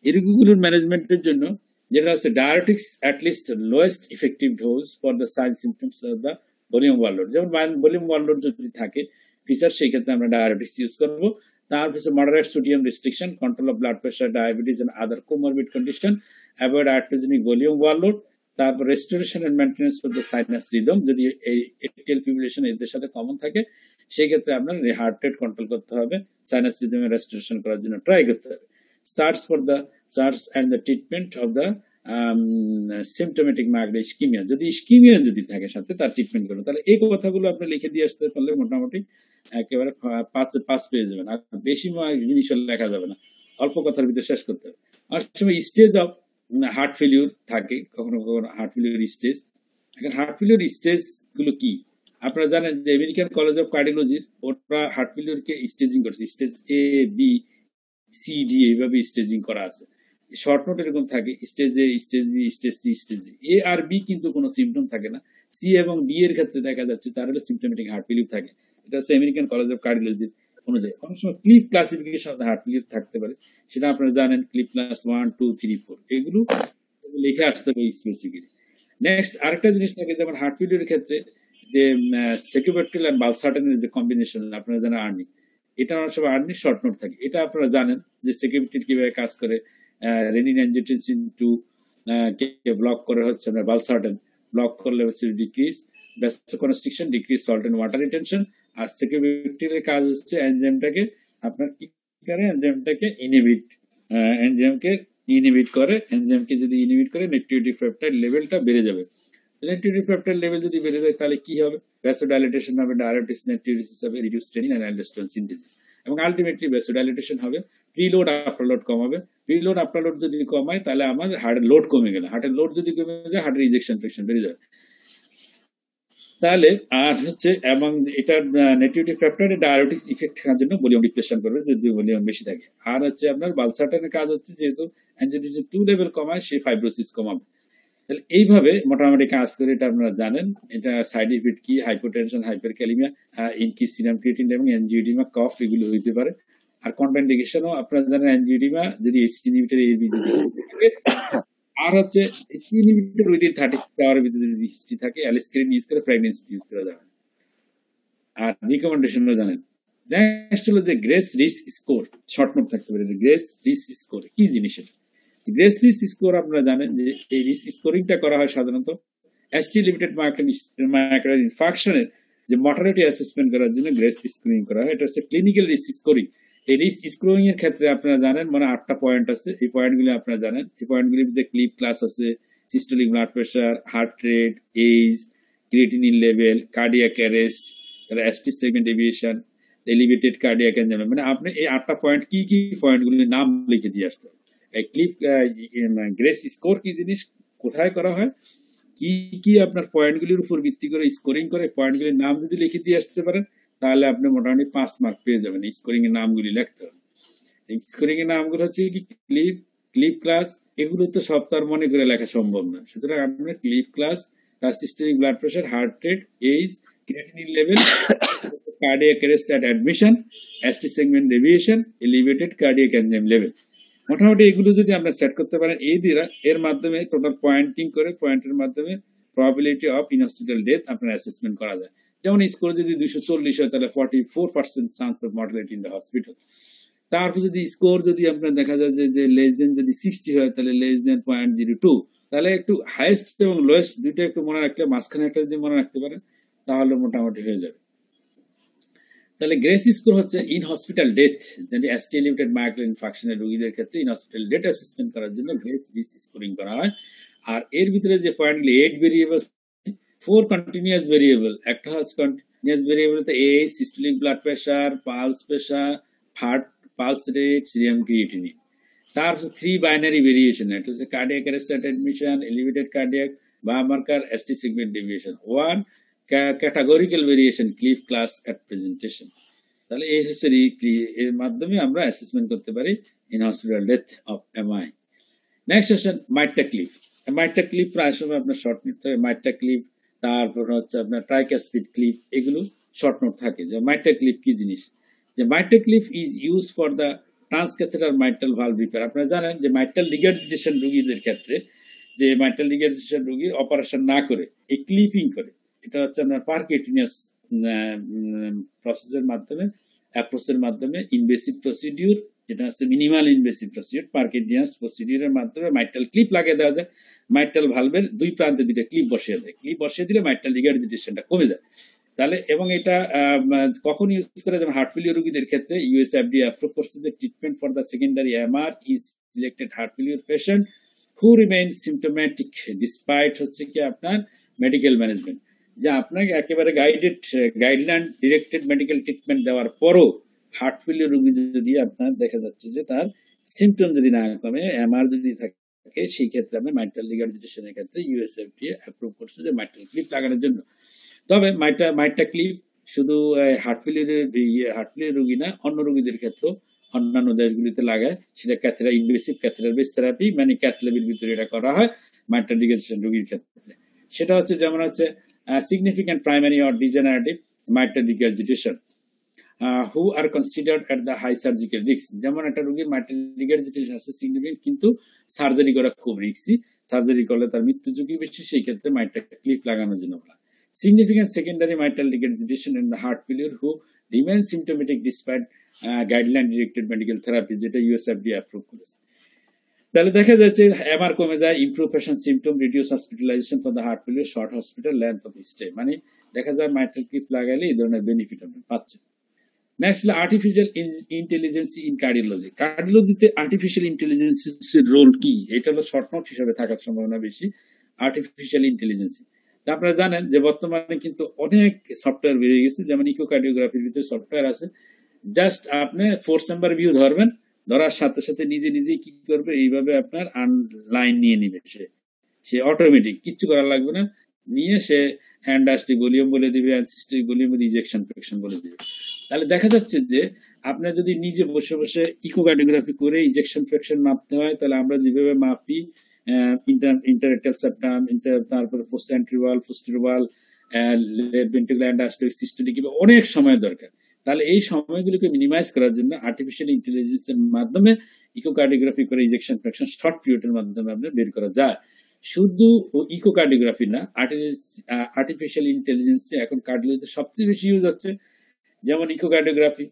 এই রোগীগুলোর ম্যানেজমেন্টের জন্য যেটা হচ্ছে diuretics at least lowest effective dose for the sign symptoms of the volume overload. যেমন ভলিউম ওভারলোড যদি থাকে ফিচার, সেই ক্ষেত্রে আমরা ডায়ারেটিক্স ইউজ করবো। তারপর moderate sodium restriction, control of blood pressure, diabetes and other comorbid condition, avoid arteriogenic volume overload. তারপর restoration and maintenance of the sinus rhythm, যদি এই এট্রিয়াল ফিব্রিলেশন এদের সাথে কমন থাকে, সেই ক্ষেত্রে আপনার হার্ট রেট কন্ট্রোল করতে হবে, সাইনাস রিদমের রেস্টোরেশন করার জন্য ট্রাই করতে হবে। Search and the treatment of the symptomatic migraine ischaemia, যদি ইস্কিমিয়া যদি থাকে সাথে, তার ট্রিটমেন্ট করবে। তাহলে এই কথাগুলো আপনি লিখে দিয়ে আসতে পারলে মোটামুটি একেবারে 5 পেয়ে যাবেন। আর বেশি জিনিস লেখা যাবে না, অল্প কথার ভিতরে শেষ করতে হবে। অনেক সময় স্টেজ অফ হার্ট ফেলিওর থাকে, কখনো কখনো হার্ট ফেলিওর স্টেজ। এখন হার্ট ফেলিওর স্টেজ গুলো কি আপনারা জানেন, যে আমেরিকান কলেজ অফ কার্ডিওলজির ওরা হার্ট ফেলিওরকে স্টেজিং করছে, stage A B C D এইভাবে স্টেজিং করা আছে। শর্ট নোট এরকম থাকে, stage A, stage B, stage C, stage D. A আর বি কিন্তু কোনো সিমটম থাকে না, সি এবং ডি এর ক্ষেত্রে দেখা যাচ্ছে তার হলো সিমটোমেটিক হার্ট ফেলিওর থাকে। এটা হচ্ছে আমেরিকান কলেজ অফ কার্ডিওলজির অনুযায়ী। অনেক সময় ক্লিপ ক্লাসিফিকেশন হার্ট ফেলিওর থাকতে পারে, সেটা আপনারা জানেন, ক্লিপ ক্লাস 1, 2, 3, 4 এগুলো লিখে আসতে হবে স্পেসিফিক্যালি। নেক্সট আরেকটা জিনিস থাকে, যেমন হার্ট ফেলিওরের ক্ষেত্রে যে সেকুবেট্রিল আর বালসার্টানের যে কম্বিনেশন, আপনারা জানেন আর্নি, এটা অনেক সময় আর্নি শর্ট নোট থাকে। এটা আপনারা জানেন যে সেকুবেট্রিল কিভাবে কাজ করে, রেনিন অ্যাঞ্জিওটেনসিন 2 কে ব্লক করে হচ্ছে বালসার্টান, ব্লক করলে হচ্ছে decrease vasoconstriction, decrease salt and water retention. আর সেকুবেট্রিলের কাজ হচ্ছে এনজাইমটাকে আপনার কি করে, এনজাইমটাকে ইনহিবিট করে। এনজাইমকে যদি ইনহিবিট করে, নেট্রিওটিক পেপটাইড লেভেলটা বেড়ে যাবে। নেট্রিওটিক পেপটাইড লেভেল যদি বেড়ে যায়, তাহলে কি হবে? ভ্যাসোডাইলেটেশন হবে, ডায়াবেটিস নেট্রিওলিসিস হবে, reduce renin and aldosterone synthesis, এবং আলটিমেটলি ভ্যাসোডাইলেটেশন হবে, প্রিলোড আফটারলোড কমাবে। প্রিলোড আফটারলোড যদি কমায়, তাহলে আমাদের হার্টের লোড কমে গেলে, হার্টের লোড যদি কমে যায়, হার্টের ইজেকশন ফ্র্যাকশন বেড়ে যাবে। তাহলে আর হচ্ছে, এবং এটা নেট্রিওটিক পেপটাইডে ডায়াবেটিক্স ইফেক্ট থাকার জন্য ভলিউম ডিপ্রেশন করবে যদি ভলিউম বেশি থাকে। আর হচ্ছে আপনার বালসার্টানের কাজ হচ্ছে, যেহেতু অ্যাঞ্জিওটেনসিন 2 লেভেল কমায়, সে ফাইব্রোসিস কমাবে। তাহলে এইভাবে মোটামুটি কাজ করে, এটা আপনারা জানেন। এটা সাইড ইফেক্ট কি, হাইপোটেনশন, হাইপারক্যালিমিয়া, ইনক্রিজ সিরাম ক্রিয়েটিন এবং এনজিওডিমা, কফ, এগুলো হইতে পারে। আর কন্ট্রাইন্ডিকেশনও আপনারা জানেন, এনজিওডিমা যদি এসি ইনহিবিটর এবি যদি থাকে, আর হচ্ছে এসি ইনহিবিটর উইদিন 36 আওয়ারের ভিতরে যদি হিস্ট্রি থাকে, অ্যালিস্কেরিন ইউজ করে প্রেগন্যান্সি ইউজ করা যাবে। আর রিকমেন্ডেশনও জানেন। নেক্সট হলো যে grace risk score, short note থাকতে পারে। গ্রেস রিস্ক স্কোর কি জিনিস? গ্রেস রিস্ক স্কোর আপনারা জানেন যে এই রিস্ক স্কোরিংটা করা হয় সাধারণত এসটি লিমিটেড মায়োকার্ডিয়াল ইনফার্কশনের যে মর্টালিটি অ্যাসেসমেন্ট করার জন্য গ্রেস স্কোরিং করা হয়। এটা হচ্ছে ক্লিনিক্যাল রিস্ক স্কোরিং। এই রিস্ক স্কোরিং এর ক্ষেত্রে আপনারা জানেন, মানে 8টা পয়েন্ট আছে। এই পয়েন্টগুলি আপনারা জানেন। এই পয়েন্টগুলির মধ্যে ক্লিপ ক্লাস আছে, systolic blood pressure, heart rate, age, creatinine level, cardiac arrest, তাহলে ST segment deviation, elevated cardiac enzyme, মানে আপনি এই 8টা পয়েন্ট কি কি পয়েন্টগুলির নাম লিখে দিয়ে আসতে হবে। ক্লিপ গ্রেস স্কোর কি জিনিস, কোথায় করা হয়, কি কি আপনার পয়েন্টগুলির উপর ভিত্তি করে স্কোরিং করে পয়েন্টগুলির নাম যদি লিখে দিয়ে আসতে পারেন তাহলে আপনি মোটামুটি 5 মার্ক পেয়ে যাবেন। স্কোরিং এর নামগুলি লিখতে হবে। স্কোরিং এর নামগুলো হচ্ছে কি ক্লিপ ক্লাস, এগুলো তো সব তার মনে করে লেখা সম্ভব না। সুতরাং আপনার ক্লিপ ক্লাস, তার systemic blood pressure, heart rate, age, creatinine level, cardiac arrest at admission, ST segment deviation, elevated cardiac enzyme level, মোটামুটি এগুলো যদি আমরা সেট করতে পারেন এই দ্বারা, এর মাধ্যমে টোটাল পয়েন্টিং করে পয়েন্টের মাধ্যমে probability of in hospital death আপনার অ্যাসেসমেন্ট করা যায়। যেমন স্কোর যদি 240 হয় তাহলে 44% chance of mortality in the hospital. তারপর যদি স্কোর যদি আপনার দেখা যায় যে লেস দেন যদি 60 হয় তাহলে লেস দেন 0.02, তাহলে একটু হাইয়েস্ট এবং লোয়েস্ট দুইটা একটু মনে রাখলে, মাঝখানে একটা যদি মনে রাখতে পারেন তাহলে মোটামুটি হয়ে যাবে। তাহলে গ্রেস স্কোর হচ্ছে ইন হসপিটাল ডেথ, যেটি ST এলিভেটেড মায়োকার্ডিয়াল ইনফার্কশনের রোগীদের ক্ষেত্রে ইন হসপিটাল ডেথ অ্যাসেসমেন্ট করার জন্য গ্রেস স্কোরিং করা হয়। আর এর ভিতরে যে পয়েন্টগুলি 8 ভেরিয়েবল, 4 কন্টিনিউয়াস ভেরিয়েবল, একটা হচ্ছে continuous variable age, systolic blood pressure, pulse pressure, heart pulse rate, serum creatinine. তারপর 3 বাইনারি ভেরিয়েশন, এটা হচ্ছে cardiac arrest at admission, elevated cardiac biomarker, ST segment deviation. 1 categorical variation, Killip class at presentation. তাহলে এই হচ্ছে এর মাধ্যমে আমরা assessment করতে পারি in hospital death of MI। Next হচ্ছে মাইট্রা ক্লিপ। মাইট্রা ক্লিপ প্রায় সময় আপনার শর্ট নোট থাকে, মাইট্রা ক্লিপ, তারপর হচ্ছে আপনার ট্রাইকাসপিড ক্লিপ, এগুলো শর্ট নোট থাকে। যে মাইট্রা ক্লিপ কি জিনিস, যে MitraClip is use for the transcatheter mitral valve repair. আপনারা জানেন যে মাইট্রাল রিগার্জিটেশন রোগীদের ক্ষেত্রে, যে মাইট্রাল রিগার্জিটেশন রোগীর অপারেশন না করে এই ক্লিপিং করে, এটা হচ্ছে আপনার পারকিউটিনিয়াস প্রসেসের মাধ্যমে, অ্যাপ্রোচের মাধ্যমে, ইনভেসিভ প্রসিডিউর, যেটা হচ্ছে মিনিমাল ইনভেসিভ প্রসিডিউর, পারকিউটিনিয়াস প্রসিডিউরের মাধ্যমে মাইট্রাল ক্লিপ লাগিয়ে দেওয়া যায়। মাইট্রাল ভালভের দুই প্রান্তে দুইটা ক্লিপ বসিয়ে দেয়, ক্লিপ বসিয়ে দিলে মাইট্রাল রিগার্জিটেশনটা কমে যায়। তাহলে এবং এটা কখন ইউজ করে, যেমন হার্ট ফেলিওর রোগীদের ক্ষেত্রে US FDA অ্যাপ্রুভ করছে যে treatment for the secondary MR is selected heart failure patient who remain symptomatic despite হচ্ছে কি আপনার মেডিকেল ম্যানেজমেন্ট, যে আপনাকে একেবারে গাইডলাইন ডিরেক্টেড মেডিকেল ট্রিটমেন্ট দেওয়ার পরও হার্ট ফেলিওর রোগী যদি আপনার দেখা যাচ্ছে যে তার সিমটম যদি না কমে, MR যদি থাকে, সেই ক্ষেত্রে আপনি মাইট্রাল রিগার্জিটেশনের ক্ষেত্রে US FDA অ্যাপ্রুভ করছে যে মাইট্রাল ক্লিপ লাগানোর জন্য। তবে মাইট্রা ক্লিপ শুধু হার্ট ফেলিওর রোগী না, অন্য রোগীদের ক্ষেত্রেও অন্যান্য দেশগুলিতে লাগায়, সেটা ক্যাথেরা ইনভেসিভ ক্যাথেটার বেস থেরাপি, মানে ক্যাথলেবের ভিতরে এটা করা হয় মাইট্রাল রিগার্জিটেশন রোগীর ক্ষেত্রে। সেটা হচ্ছে যেমন হচ্ছে significant primary or degenerative mitral regurgitation who are considered at the high surgical risk. যেমন একটা রোগীর মাইট্রাল রিগার্জিটেশন আছে সিগনিফিক্যান্ট, কিন্তু সার্জারি করা খুব রিস্কি, সার্জারি করলে তার মৃত্যু ঝুঁকি বেশি, সেই ক্ষেত্রে মাইট্রা ক্লিপ লাগানোর জন্য বলা। Significant secondary mitral regurgitation in the heart failure who remain symptomatic despite guideline directed medical therapy, যেটা US FDA অ্যাপ্রুভ করেছে। তাহলে দেখা যাচ্ছে MR কমে যায়, improve patient symptom, reduce hospitalisation for the heart failure, short hospital length of stay, মানে দেখা যায় মাইট্রাল ক্লিপ লাগাইলে এই ধরনের বেনিফিট আপনি পাচ্ছেন। নেক্সট হলো আর্টিফিশিয়াল ইন্টেলিজেন্স ইন কার্ডিওলজি। কার্ডিওলজিতে আর্টিফিশিয়াল ইন্টেলিজেন্সের রোল কি, এটা হলো শর্ট নোট হিসেবে থাকার সম্ভাবনা বেশি। আর্টিফিশিয়াল ইন্টেলিজেন্স, আপনারা জানেন যে বর্তমানে কিন্তু অনেক সফটওয়্যার বেরিয়ে গেছে, যেমন ইকোকার্ডিওগ্রাফির ভিতরে সফটওয়্যার আছে, জাস্ট আপনি 4 চেম্বার ভিউ ধরবেন, ধরার সাথে সাথে নিজে নিজেই কি করবে, এইভাবে আপনার লাইন নিয়ে নিবে, সে অটোমেটিক, কিচ্ছু করা লাগবে না, নিয়ে সে হ্যান্ডাস্টিক ভলিউম বলে দিবে, অ্যানসিস্টিক ভলিউম, ইজেকশন ফ্র্যাকশন বলে দিবে। তাহলে দেখা যাচ্ছে যে আপনি যদি নিজে বসে বসে ইকোকার্ডিওগ্রাফি করে ইজেকশন ফ্র্যাকশন মাপতে হয়, তাহলে আমরা যেভাবে মাপি ইন্টাররেক্টাল সেপ্টাম, তারপরে পোস্ট অ্যান্ট্রিওয়াল, পোস্টেরিওয়াল, লেফট ভেন্ট্রিকুলার অ্যান্ডাস্টোলিক, সিস্টোলিক, অনেক সময় দরকার। তাহলে এই সময়গুলোকে মিনিমাইজ করার জন্য আর্টিফিশিয়াল ইন্টেলিজেন্সের মাধ্যমে ইকোকার্ডিওগ্রাফি করে ইজেকশন ফ্র্যাকশন শর্ট পিরিয়ডের মাধ্যমে আপনার বের করা যায়। শুধু ইকোকার্ডিওগ্রাফি না, আর্টিফিশিয়াল ইন্টেলিজেন্সে এখন কার্ডিওলজিতে সবচেয়ে বেশি ইউজ হচ্ছে, যেমন ইকোকার্ডিওগ্রাফি,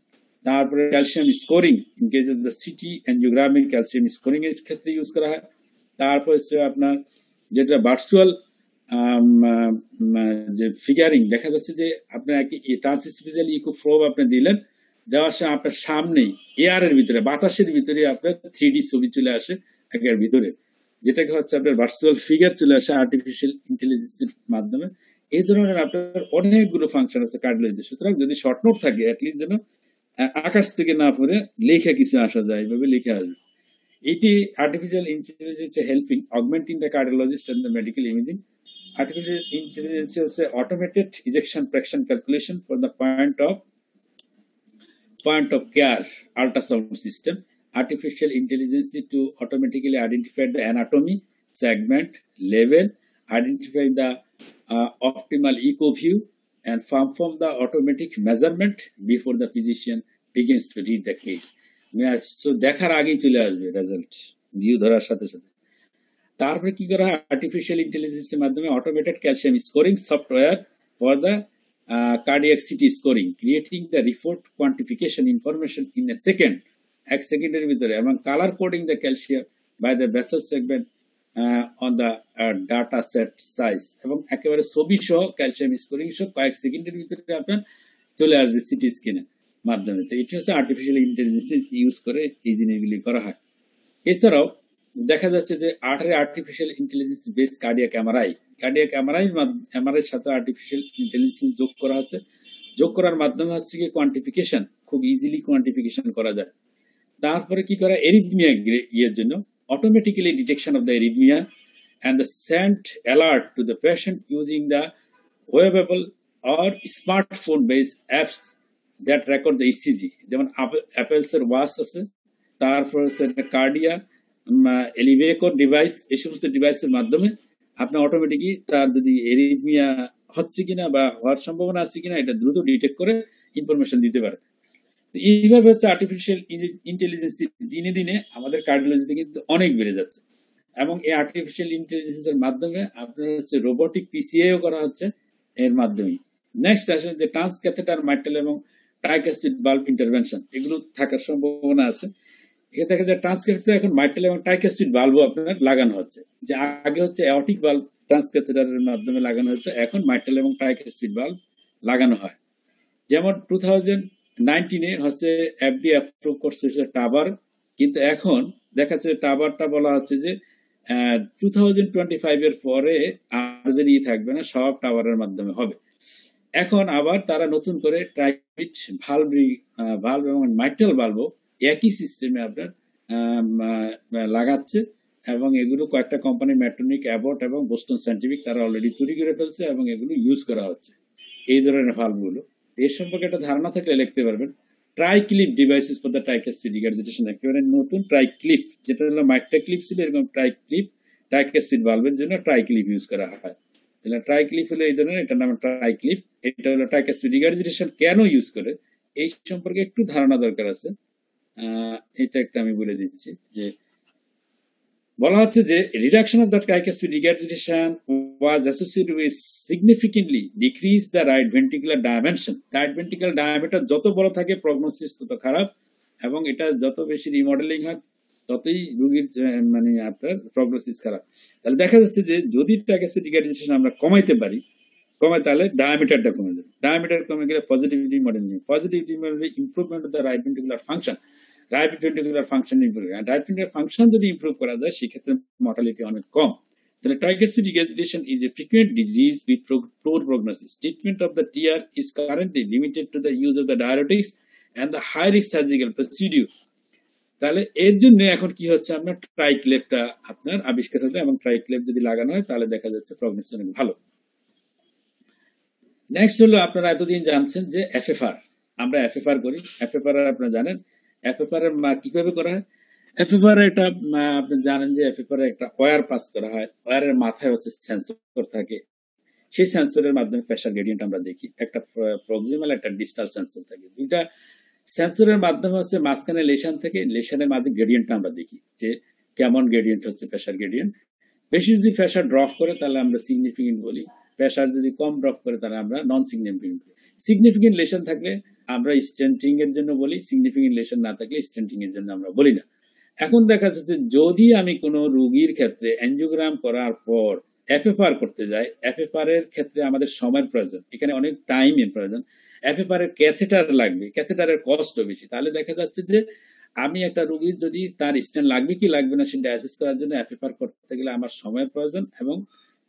তারপরে calcium scoring, in case of the CT angiogramming calcium scoring এর ক্ষেত্রে ইউজ করা হয়। তারপর হচ্ছে আপনার যেটা ভার্চুয়াল যে ফিগারিং, দেখা যাচ্ছে যে আপনার ট্রান্সএসিপিক্যাল ইকো প্রোব আপনি দিলেন, দেওয়ার সময় আপনার সামনেই এয়ার এর ভিতরে, বাতাসের ভিতরে আপনার 3D ছবি চলে আসে একের ভিতরে, যেটাকে হচ্ছে আপনার ভার্চুয়াল ফিগার চলে আসে আর্টিফিশিয়াল ইন্টেলিজেন্সের মাধ্যমে। এই ধরনের আপনার অনেকগুলো ফাংশন আছে কার্ডিওলজিতে। সুতরাং যদি শর্ট নোট থাকে অ্যাটলিস্ট যেন আকাশ থেকে না পড়ে লেখা কিছু আসা যায়, এইভাবে লেখা আসবে। এটি artificial intelligence helping augmenting the cardiologist and the medical imaging. Artificial intelligence is a automated ejection fraction calculation for the point of care ultrasound system. Artificial intelligence is to automatically identify the anatomy, segment, level, identify the optimal echo view, and perform the automatic measurement before the physician begins to read the case. So দেখার আগেই চলে আসবে result, view ধরার সাথে সাথে। তারপরে কি করা হয়, আর্টিফিশিয়াল ইন্টেলিজেন্সের মাধ্যমে automated calcium scoring software for the cardiac CT scoring, creating the report quantification information in a second, এক সেকেন্ডের ভিতরে, এবং colour coding the calcium by the vessel segment on the data set size, এবং একেবারে ছবি সহ ক্যালসিয়াম স্কোরিং সহ কয়েক সেকেন্ডের ভিতরে আপনার চলে আসবে সিটি স্ক্যানের মাধ্যমে। তো এটি হচ্ছে আর্টিফিশিয়াল ইন্টেলিজেন্স ইউজ করে এই জিনিসগুলি করা হয়। এছাড়াও দেখা যাচ্ছে যে artificial intelligence base cardiac MRI সাথে আর্টিফিশিয়াল ইন্টেলিজেন্স যোগ করা হচ্ছে। যোগ করার মাধ্যমে হচ্ছে কি কোয়ান্টিফিকেশন খুব ইজিলি কোয়ান্টিফিকেশন করা যায়। তারপরে কি করা, এরিথমিয়া ইয়ের জন্য automatically detection of the arrhythmia and the send alert to the patient using the wearable or smartphone base apps that record the ECG, যেমন অ্যাপেলসের ওয়াচ আছে, তারপর হচ্ছে কার্ডিয়া এলিভেকর ডিভাইস, এই সমস্ত ডিভাইসের মাধ্যমে আপনি অটোমেটিকই তার যদি এরিথমিয়া হচ্ছে কিনা বা হওয়ার সম্ভাবনা আছে কিনা এটা দ্রুত ডিটেক্ট করে ইনফরমেশন দিতে পারে। তো এইভাবে হচ্ছে আর্টিফিশিয়াল ইন্টেলিজেন্স দিনে দিনে আমাদের কার্ডিওলজিতে কিন্তু অনেক বেড়ে যাচ্ছে, এবং এই আর্টিফিশিয়াল ইন্টেলিজেন্সের মাধ্যমে আপনার হচ্ছে রোবোটিক পিসিআইও করা হচ্ছে এর মাধ্যমে। নেক্সট আসলে যে ট্রান্সক্যাথেটার মাইট্রাল এবং ট্রাইকাসিড বাল্ব ইন্টারভেনশন, এগুলো থাকার সম্ভাবনা আছে। এখানে দেখা যায় ট্রান্সক্যাথেটার এখন মাইট্রাল এবং ট্রাইকাসিড বাল্বও আপনার লাগানো হচ্ছে, যে আগে হচ্ছে অ্যাওর্টিক বাল্ব ট্রান্সক্যাথেটারের মাধ্যমে লাগানো হচ্ছে, এখন মাইট্রাল এবং ট্রাইকাসিড বাল্ব লাগানো হয়। যেমন 2019 হচ্ছে এফডিএ অ্যাপ্রুভ করছে টাবার, কিন্তু এখন দেখা যাচ্ছে টাবারটা বলা হচ্ছে যে 2025 এর পরে আর যদি থাকবে না, সব টাওয়ারের মাধ্যমে হবে। এখন আবার তারা নতুন করে ট্রাইপিট ভালভ এবং মাইট্রাল বাল্বও একই সিস্টেমে আপনার লাগাচ্ছে, এবং এগুলো কয়েকটা কোম্পানি মেট্রোনিক, অ্যাবট এবং বোস্টন সায়েন্টিফিক তারা অলরেডি তৈরি করে ফেলছে এবং এগুলো ইউজ করা হচ্ছে এই ধরনের ভালভগুলো। এর সম্পর্কে একটা ধারণা থাকলে লিখতে পারবেন। ট্রাইক্লিপ devices for the tricuspid regurgitation, একেবারে নতুন ট্রাইক্লিপ, যেটা হলো মাইট্রাক্লিপ ছিল, এরকম ট্রাইকাসিড ভালভের জন্য ট্রাইক্লিপ ইউজ করা হয়। তাহলে ট্রাইক্লিপ হলো এই ধরনের, এটার নাম ট্রাইক্লিপ। এটা হলো ট্রাইকাসিড রিগার্জিটেশন কেন ইউজ করে এই সম্পর্কে একটু ধারণা দরকার আছে। এটা একটা আমি বলে দিচ্ছি, যে বলা হচ্ছে যে reduction of the tricuspid regurgitation was associated with significantly decrease the right ventricular dimension. Right ventricular diameter যত বড় থাকে প্রগনোসিস তত খারাপ, এবং এটা যত বেশি রিমডেলিং হয় ততই রোগীর মানে আপনার প্রগনোসিস খারাপ। তাহলে দেখা যাচ্ছে যে যদি ট্রাইকাসিড রিগার্জিটেশন আমরা কমাইতে পারি, তাহলে ডায়ামিটারটা কমে যাবে। ডায়ামিটার কমে গেলে positive remodelling, improvement of the right ventricular function, right ventricular function improve. Right ventricular function যদি ইমপ্রুভ করা যায় সেক্ষেত্রে মর্টালিটি অনেক কম। The triglyceride regurgitation is a frequent disease with poor prognosis. Treatment of the TR is currently limited to the use of the diuretics and the high-risk surgical procedure. তাহলে এর জন্য এখন কি হচ্ছে, আপনার ট্রাইক্লেপটা আপনার আবিষ্কার হলো, এবং ট্রাইক্লেপ যদি লাগানো হয় তাহলে দেখা যাচ্ছে প্রগনোসিস অনেক ভালো। নেক্সট হলো, আপনারা এতদিন জানছেন যে এফএফআর, আমরা এফএফআর করি। এফএফআর আপনারা জানেন এফএফআর এর কিভাবে করা হয়। এফএফআর এটা আপনি জানেন যে এফএফআর একটা ওয়্যার পাস করা হয়, ওয়্যারের মাথায় হচ্ছে সেন্সর থাকে, সেই সেন্সরের মাধ্যমে প্রেসার গ্রেডিয়েন্ট আমরা দেখি। একটা প্রক্সিমাল একটা ডিস্টাল সেন্সর থাকে, দুইটা সেন্সরের মাধ্যমে হচ্ছে মাঝখানে লেশন থেকে, লেশনের মাঝে গ্রেডিয়েন্টটা আমরা দেখি যে কেমন গ্রেডিয়েন্ট হচ্ছে প্রেসার গ্রেডিয়েন্ট। বেশি যদি প্রেসার ড্রপ করে তাহলে আমরা সিগনিফিকেন্ট বলি, প্রেসার যদি কম ড্রপ করে তাহলে আমরা নন সিগনিফিকেন্ট বলি। সিগনিফিকেন্ট লেশন থাকলে আমরা স্টেন্টিং এর জন্য বলি, সিগনিফিকেন্ট লেশন না থাকলে স্টেন্টিং এর জন্য আমরা বলি না। এখন দেখা যাচ্ছে যদি আমি কোনো রোগীর ক্ষেত্রে এনজিওগ্রাম করার পর এফএফআর করতে যাই, এফএফআর এর ক্ষেত্রে আমাদের সময়ের প্রয়োজন, এখানে অনেক টাইমের প্রয়োজন। এফএফআর এর ক্যাথেটার লাগবে, ক্যাথেটারের কস্ট বেশি। তাহলে দেখা যাচ্ছে যে আমি একটা রোগীর যদি তার স্টেন্ট লাগবে কি লাগবে না সেটা অ্যাসেস করার জন্য এফএফআর করতে গেলে আমার সময়ের প্রয়োজন এবং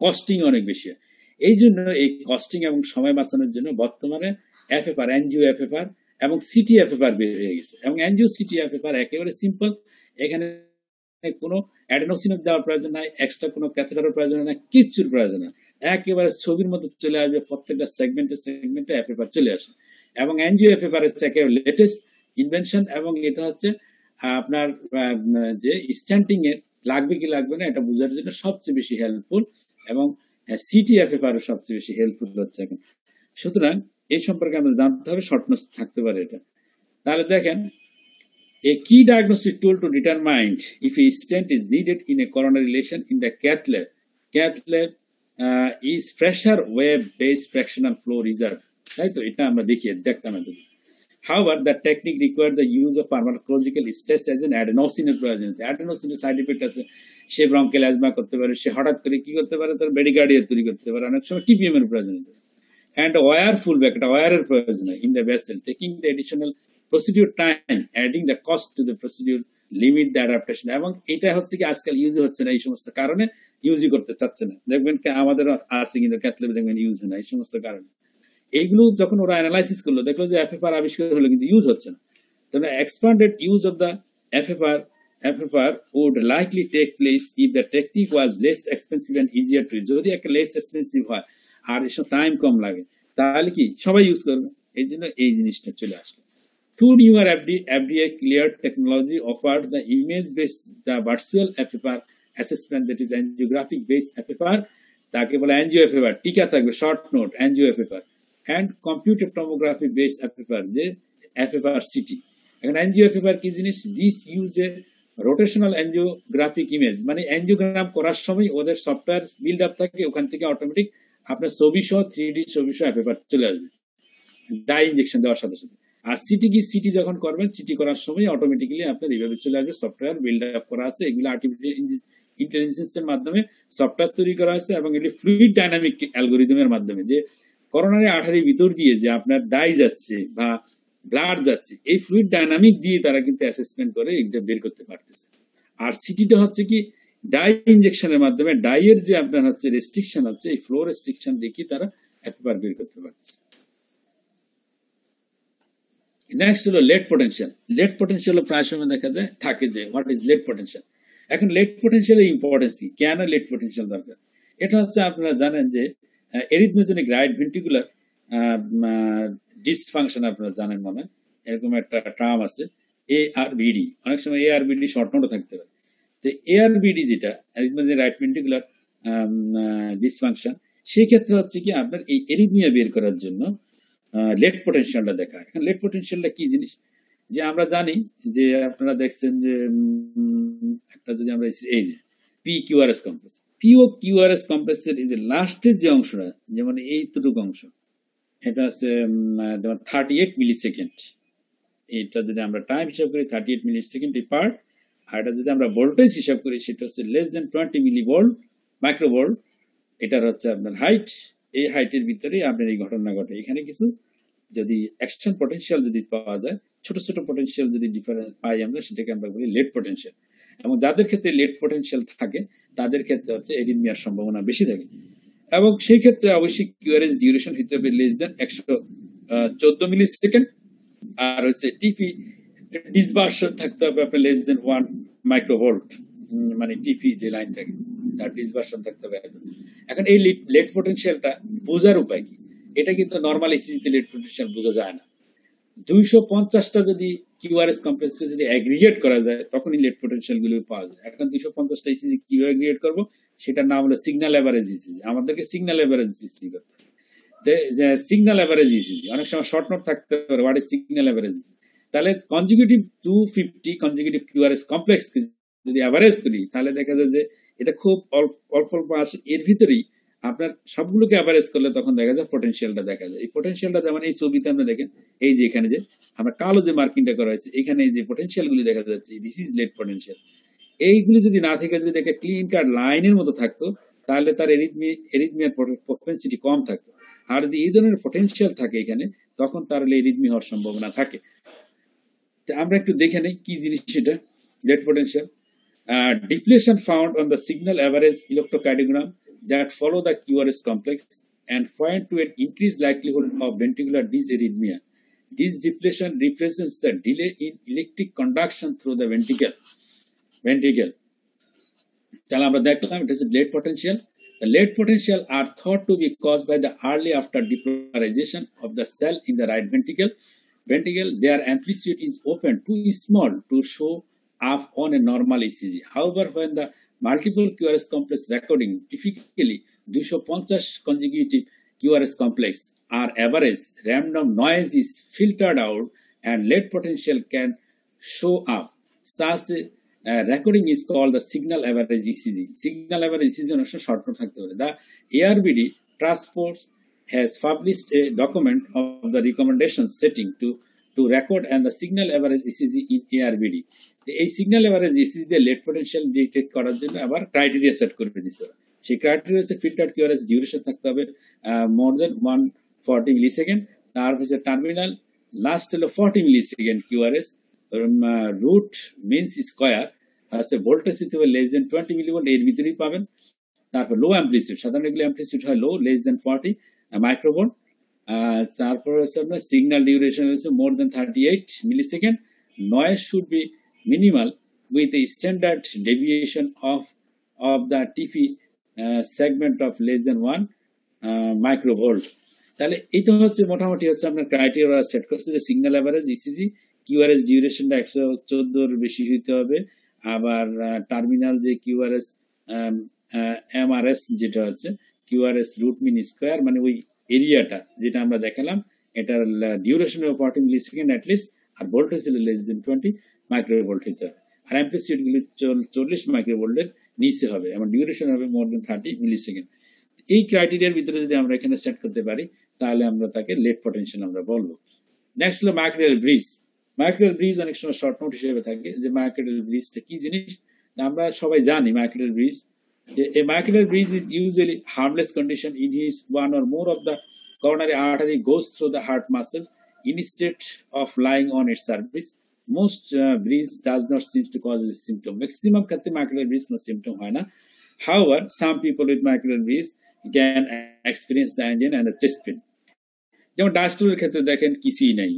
কস্টিং অনেক বেশি হয়। এই জন্য এই কস্টিং এবং সময় বাঁচানোর জন্য বর্তমানে এফএফআর, এনজিও এফএফআর এবং সিটি এফএফআর বের হয়ে গেছে। এবং এনজিও সিটি এফএফআর একেবারে সিম্পল, এখানে কোনো অ্যাডেনোসিন দেওয়ার প্রয়োজন নাই, এক্সট্রা কোনো ক্যাথেটারের প্রয়োজন নাই, কিচ্ছুর প্রয়োজন নাই, একেবারে ছবির মতো চলে আসবে, প্রত্যেকটা সেগমেন্টে এফএফআর চলে আসে। এবং এনজিও এফএফআর হচ্ছে একেবারে লেটেস্ট ইনভেনশন, এবং এটা হচ্ছে আপনার যে স্ট্যান্ডিং এর লাগবে কি লাগবে না এটা বোঝার জন্য সবচেয়ে বেশি হেল্পফুল, এবং সিটি এফএফআর সবচেয়ে বেশি হেল্পফুল হচ্ছে এখন। সুতরাং এই সম্পর্কে আমাদের জানতে হবে, শর্ট নোটস থাকতে পারে এটা। তাহলে দেখেন, a key diagnostic tool to determine if a stent is needed in a coronary lesion in the cath lab. Cath lab is pressure wave based fractional flow reserve. তাই তো, এটা আমরা দেখতাম এত। However, the technique required the use of pharmacological stress as an adenosine প্রয়োজন। adenosine side effect আছে, সে bronchial asthma করতে পারে, সে হঠাৎ করে কি করতে পারে, তার ব্রেডিকার্ডিয়া তৈরি করতে পারে, অনেক সময় টিপিএম এর প্রয়োজন। and wire fullback, একটা ওয়্যারের প্রয়োজন in the vessel, taking the additional procedure time, adding the cost to the procedure, limit the adaptation। এবং এটা হচ্ছে কি আজকাল ইউজ হচ্ছে না, এই সমস্ত কারণে ইউজই করতে চাচ্ছে না। দেখবেন আমাদের আছে কিন্তু ক্যাথলেবে দেখবেন ইউজ হয় না এই সমস্ত কারণে। এইগুলো যখন ওরা অ্যানালাইসিস করলো, দেখলো যে এফএফআর আবিষ্কার হলো কিন্তু ইউজ হচ্ছে না। তাহলে expanded use of the FFR would likely take place if the technique was less expensive and easier to use। যদি একটা লেস এক্সপেন্সিভ হয় আর এসব টাইম কম লাগে, তাহলে কি সবাই ইউজ করবে, এই জন্য এই জিনিসটা চলে আসলো। Two newer FDA cleared technology offered the image based, the virtual FFR assessment, that is angiographic based FFR, তাকে বলে এনজিও এফএফআর, টিকা থাকবে short note angio FFR, and computed tomography based FFR, যে এফএফআর সিটি। এখন এনজিও এফএফআর কি জিনিস? This use a rotational angiographic image, মানে angiogram করার সময় ওদের সফটওয়্যার বিল্ড আপ থাকে, ওখান থেকে অটোমেটিক আপনার ছবি সহ 3D ছবি সহ এফএফআর চলে আসবে ডাই ইনজেকশন দেওয়ার সাথে সাথে। আর সিটি যখন করবেন, সিটি করার সময় অটোমেটিক্যালি আপনার এইভাবে চলে আসবে, সফটওয়্যার বিল্ড আপ করা আছে, এগুলো আর্টিফিশিয়াল ইন্টেলিজেন্সের মাধ্যমে সফটওয়্যার তৈরি করা আছে, এবং এটি ফ্লুইড ডাইনামিক অ্যালগোরিদমের মাধ্যমে, যে করোনারি আর্টারির ভিতর দিয়ে যে আপনার ডাই যাচ্ছে বা ব্লাড যাচ্ছে, এই ফ্লুইড ডাইনামিক দিয়ে তারা কিন্তু অ্যাসেসমেন্ট করে এটা বের করতে পারতেছে। আর সিটিটা হচ্ছে কি ডাই ইনজেকশনের মাধ্যমে ডাইয়ের যে আপনার হচ্ছে রেস্ট্রিকশন হচ্ছে, এই ফ্লো রেস্ট্রিকশন দেখি তারা এফএফআর বের করতে পারতেছে। নেক্সট হলো লেট পোটেনশিয়াল। লেট পোটেনশিয়াল প্রায় সময় দেখা যায় থাকে যে হোয়াট ইজ লেট পোটেনশিয়াল। এখন লেট পোটেনশিয়ালের ইম্পর্টেন্স কি, কেন লেট পোটেনশিয়াল দরকার? এটা হচ্ছে আপনারা জানেন যে এরিথমোজেনিক রাইট ভেন্ট্রিকুলার ডিসফাংশন, আপনারা জানেন মনে হয়, এরকম একটা টার্ম আছে ARVD, অনেক সময় ARVD শর্ট নোটও থাকতে পারে। তো ARVD যেটা এরিথমোজেনিক রাইট ভেন্ট্রিকুলার ডিসফাংশন, সেই ক্ষেত্রে হচ্ছে কি আপনার এই এরিথমিয়া বের করার জন্য লেট পোটেনশিয়ালটা দেখা হয়। এখন লেট পোটেনশিয়ালটা কি জিনিস, যে আমরা জানি যে আপনারা দেখছেন যে একটা যদি আমরা এই যে PQRS কমপ্লেক্স, PQRS কমপ্লেক্সের এই যে লাস্টের যে অংশটা, যেমন এইটুকু অংশ, এটা আছে যেমন 38 মিলি সেকেন্ড, এটা যদি আমরা টাইম হিসাব করি 38 মিলি সেকেন্ড এই পার্ট, আর এটা যদি আমরা ভোল্টেজ হিসাব করি সেটা হচ্ছে লেস দেন 20 মিলি ভোল্ট মাইক্রোভোল্ট, এটার হচ্ছে আপনার হাইট, এই হাইটের ভিতরে আপনার এই ঘটনা ঘটে। এখানে কিছু যদি অ্যাকশন পটেনশিয়াল যদি পাওয়া যায়, ছোট ছোট পটেনশিয়াল যদি ডিফারেন্স পাই আমরা, সেটাকে আমরা বলি লেট পটেনশিয়াল। এবং যাদের ক্ষেত্রে লেট পটেনশিয়াল থাকে তাদের ক্ষেত্রে হচ্ছে এরিথমিয়ার সম্ভাবনা বেশি থাকে, এবং সেই ক্ষেত্রে অবশ্যই কিউআরএস ডিউরেশন হতে হবে লেস দেন 114 মিলি সেকেন্ড, আর হচ্ছে টিপি ডিসভার্সন থাকতে হবে আপনার লেস দেন 1 মাইক্রোভোল্ট, মানে টিপি যে লাইন থাকে তার ডিসভার্সন থাকতে হবে। এখন এই লেট পটেনশিয়ালটা বোঝার উপায় কি? এটা কিন্তু নর্মাল ইসিজিতে লেট পটেনশিয়াল বোঝা যায় না। 250টা যদি কিউআরএস কমপ্লেক্সকে যদি অ্যাগ্রিগেট করা যায়, তখনই লেট পটেনশিয়াল গুলো পাওয়া যায়। এখন 250টা ইসিজি কিভাবে অ্যাগ্রিগেট করবো, সেটার নাম হলো সিগন্যাল এভারেজ ইসিজি। আমাদেরকে সিগন্যাল এভারেজ ইসিজি করতে হবে। সিগন্যাল এভারেজ ইসিজি অনেক সময় শর্ট নোট থাকতে পারে, what is signal average ECG. তাহলে কনজিকিউটিভ 250 কনজিকিউটিভ কিউআরএস কমপ্লেক্স যদি অ্যাভারেজ করি, তাহলে দেখা যায় যে এটা খুব অল্প আসে। এর ভিতরেই আপনার সবগুলোকে অ্যাভারেজ করলে তখন দেখা যায় পটেনশিয়ালটা দেখা যায়। এই পটেনশিয়ালটা যেমন এই ছবিতে আমরা দেখেন, এই যে এখানে যে আমরা কালো যে মার্কিংটা করা হয়েছে, এখানে যে পটেনশিয়াল গুলি দেখা যাচ্ছে, দিস ইজ লেট পটেনশিয়াল। এইগুলি যদি না থেকে যদি একটা ক্লিন কাট লাইনের মতো থাকতো, তাহলে তার এরিথমিয়ার প্রপেন্সিটি কম থাকতো। আর যদি এই ধরনের পটেনশিয়াল থাকে এখানে, তখন তাহলে এরিথমি হওয়ার সম্ভাবনা থাকে। আমরা একটু দেখে নেই কি জিনিস সেটা late potential. Deflation found on the signal average electrocardiogram that follow the QRS complex and point to an increased likelihood of ventricular dysarrhythmia. This depletion represents the delay in electric conduction through the ventricle. তাহলে আমরা দেখলাম it is a late potential. The late potential are thought to be caused by the early after depolarization of the cell in the right ventricle. Their amplitude is often too small to show up on a normal ECG. However, when the multiple QRS complex recording, typically 250 consecutive QRS complex are average, random noise is filtered out and late potential can show up. Such recording is called the signal average ECG. Signal average ECG অনেক সময় short note থাকতে পারে. The ARBD task force has published a document of the recommendation setting to record and the signal average ECG in ARBD. এই signal average ECG দিয়ে late potential detect করার জন্য আবার criteria set করে দিয়েছে. সেই criteria হচ্ছে filtered QRS duration থাকতে হবে more than 140 millisecond. তারপর হচ্ছে terminal last হলো 40 millisecond QRS. root means square আছে ভোল্টেজ হতে হবে less than 20 millivolt এর ভিতরেই পাবেন। তারপর লো অ্যাম্প্লিটিউড, সাধারণত এগুলো অ্যাম্প্লিটিউড হয় লো, less than 40 মাইক্রোভোল্ট। তারপর হচ্ছে আপনার সিগন্যাল ডিউরেশন হচ্ছে মোর দেন 38 millisecond. Noise should be minimal with a standard deviation of the টিপি segment of less than 1 microvolt. তাহলে এটা হচ্ছে মোটামুটি হচ্ছে আপনার ক্রাইটেরিয়া সেট করছে যে সিগন্যাল অ্যাভারেজ ইসিজি কিউআরএস ডিউরেশনটা 114 বেশি হইতে হবে। আবার টার্মিনাল যে কিউআরএস এমআরএস যেটা হচ্ছে কিউআরএস রুট মিন স্কোয়ার, মানে ওই এরিয়াটা যেটা আমরা দেখালাম এটার ডিউরেশন হবে 40 মিলিসেকেন্ড অ্যাটলিস্ট, আর ভোল্টেজ ছিল লেস দেন 20 মাইক্রোভোল্ট হইতে হবে, আর অ্যাম্প্লিটিউড গুলি 40 মাইক্রোভোল্টের নিচে হবে এবং ডিউরেশন হবে মোর দেন 30 মিলিসেকেন্ড। এই ক্রাইটেরিয়ার ভিতরে যদি আমরা এখানে সেট করতে পারি তাহলে আমরা তাকে লেট পটেনশিয়াল আমরা বলবো। নেক্সট হলো মাইক্রোরিয়াল ব্রিজ। মাইক্রোরিয়াল ব্রিজ অনেক সময় শর্ট নোট হিসেবে থাকে যে মাইক্রোরিয়াল ব্রিজটা কি জিনিস, আমরা সবাই জানি মাইক্রোরিয়াল bridge. A macular bridge is usually harmless condition in which one or more of the coronary artery goes through the heart muscle instead of lying on its surface. Most bridge does not seem to cause a symptom. Maximum ক্ষেত্রে macular bridge no symptom হয় না। However, some people with macular bridge can experience the angina and the chest pain. যেমন ডায়াস্টোলের ক্ষেত্রে দেখেন কিছুই নেই,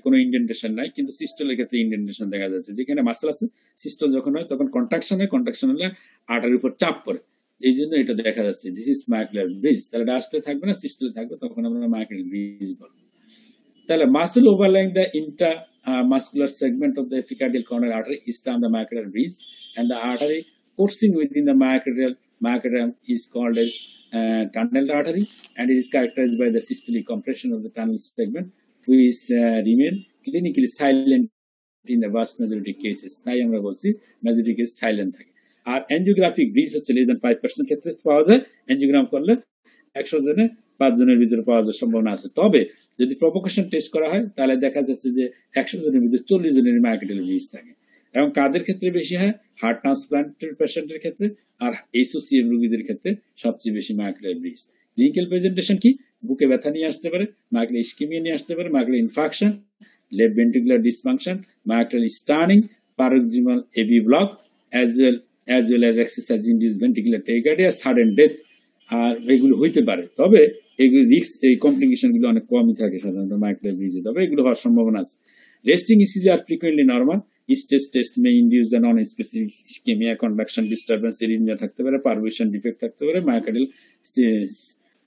কোনো indentation নাই, কিন্তু সিস্টলের ক্ষেত্রে ইন্ডেন্টেশন দেখা যাচ্ছে। যেখানে মাসল আছে সিস্টল যখন হয় তখন কন্ট্রাকশন হয়, কন্ট্রাকশন হলে আর্টারির উপর চাপ পড়ে, এই জন্য এটা দেখা যাচ্ছে। This is myocardial bridge. তাহলে ডায়াস্টোলে থাকবে না, সিস্টলে থাকবে, তখন আমরা মাইক্রোরিয়াল ব্রিজ বলবো। তাহলে muscle overlying the intra muscular segment of the epicardial coronary artery is termed the myocardial bridge, and the artery coursing within the myocardium is called as tunneled artery, and it is characterized by the systolic compression of the tunnel segment, which remain clinically silent in the vast majority cases. তাই আমরা বলছি majority case silent থাকে। আর এনজিওগ্রাফিক bridge হচ্ছে less than 5% ক্ষেত্রে পাওয়া যায়। Angiogram করলে 100 জনে 5 জনের ভিতরে পাওয়া যাওয়ার সম্ভাবনা আছে। তবে যদি প্রভোকেশন টেস্ট করা হয় তাহলে দেখা যাচ্ছে যে 100 জনের ভিতরে 40 জনের মাইক্রোরিয়াল ব্রিজ থাকে। এবং কাদের ক্ষেত্রে বেশি হয়? হার্ট ট্রান্সপ্লান্টের পেশেন্টের ক্ষেত্রে আর এসোসিয়েট রোগীদের ক্ষেত্রে সবচেয়ে বেশি মাইক্রোরিয়াল ব্রিজ। ক্লিনিক্যাল প্রেজেন্টেশন কি? বুকে ব্যথা নিয়ে আসতে পারে, মাইক্রোরিয়াল ইসকেমিয়া নিয়ে আসতে পারে, myocardial infarction, left ventricular dysfunction, myocardial stunning, paroxysmal AV block, as well as exercise induced ventricular tachycardia, sudden death, আর এগুলো হইতে পারে। তবে এগুলো রিস্ক, এই কমপ্লিকেশন গুলো অনেক কমই থাকে সাধারণত মাইক্রোরিয়াল ব্রিজে, তবে এগুলো হওয়ার সম্ভাবনা আছে। রেস্টিং ইসিজি আর frequently normal. Stage test may induce the non specific ischaemia, conduction disturbance, arrhythmia থাকতে পারে, পারভিশন ডিফেক্ট থাকতে পারে, মায়োকার্ডিয়াল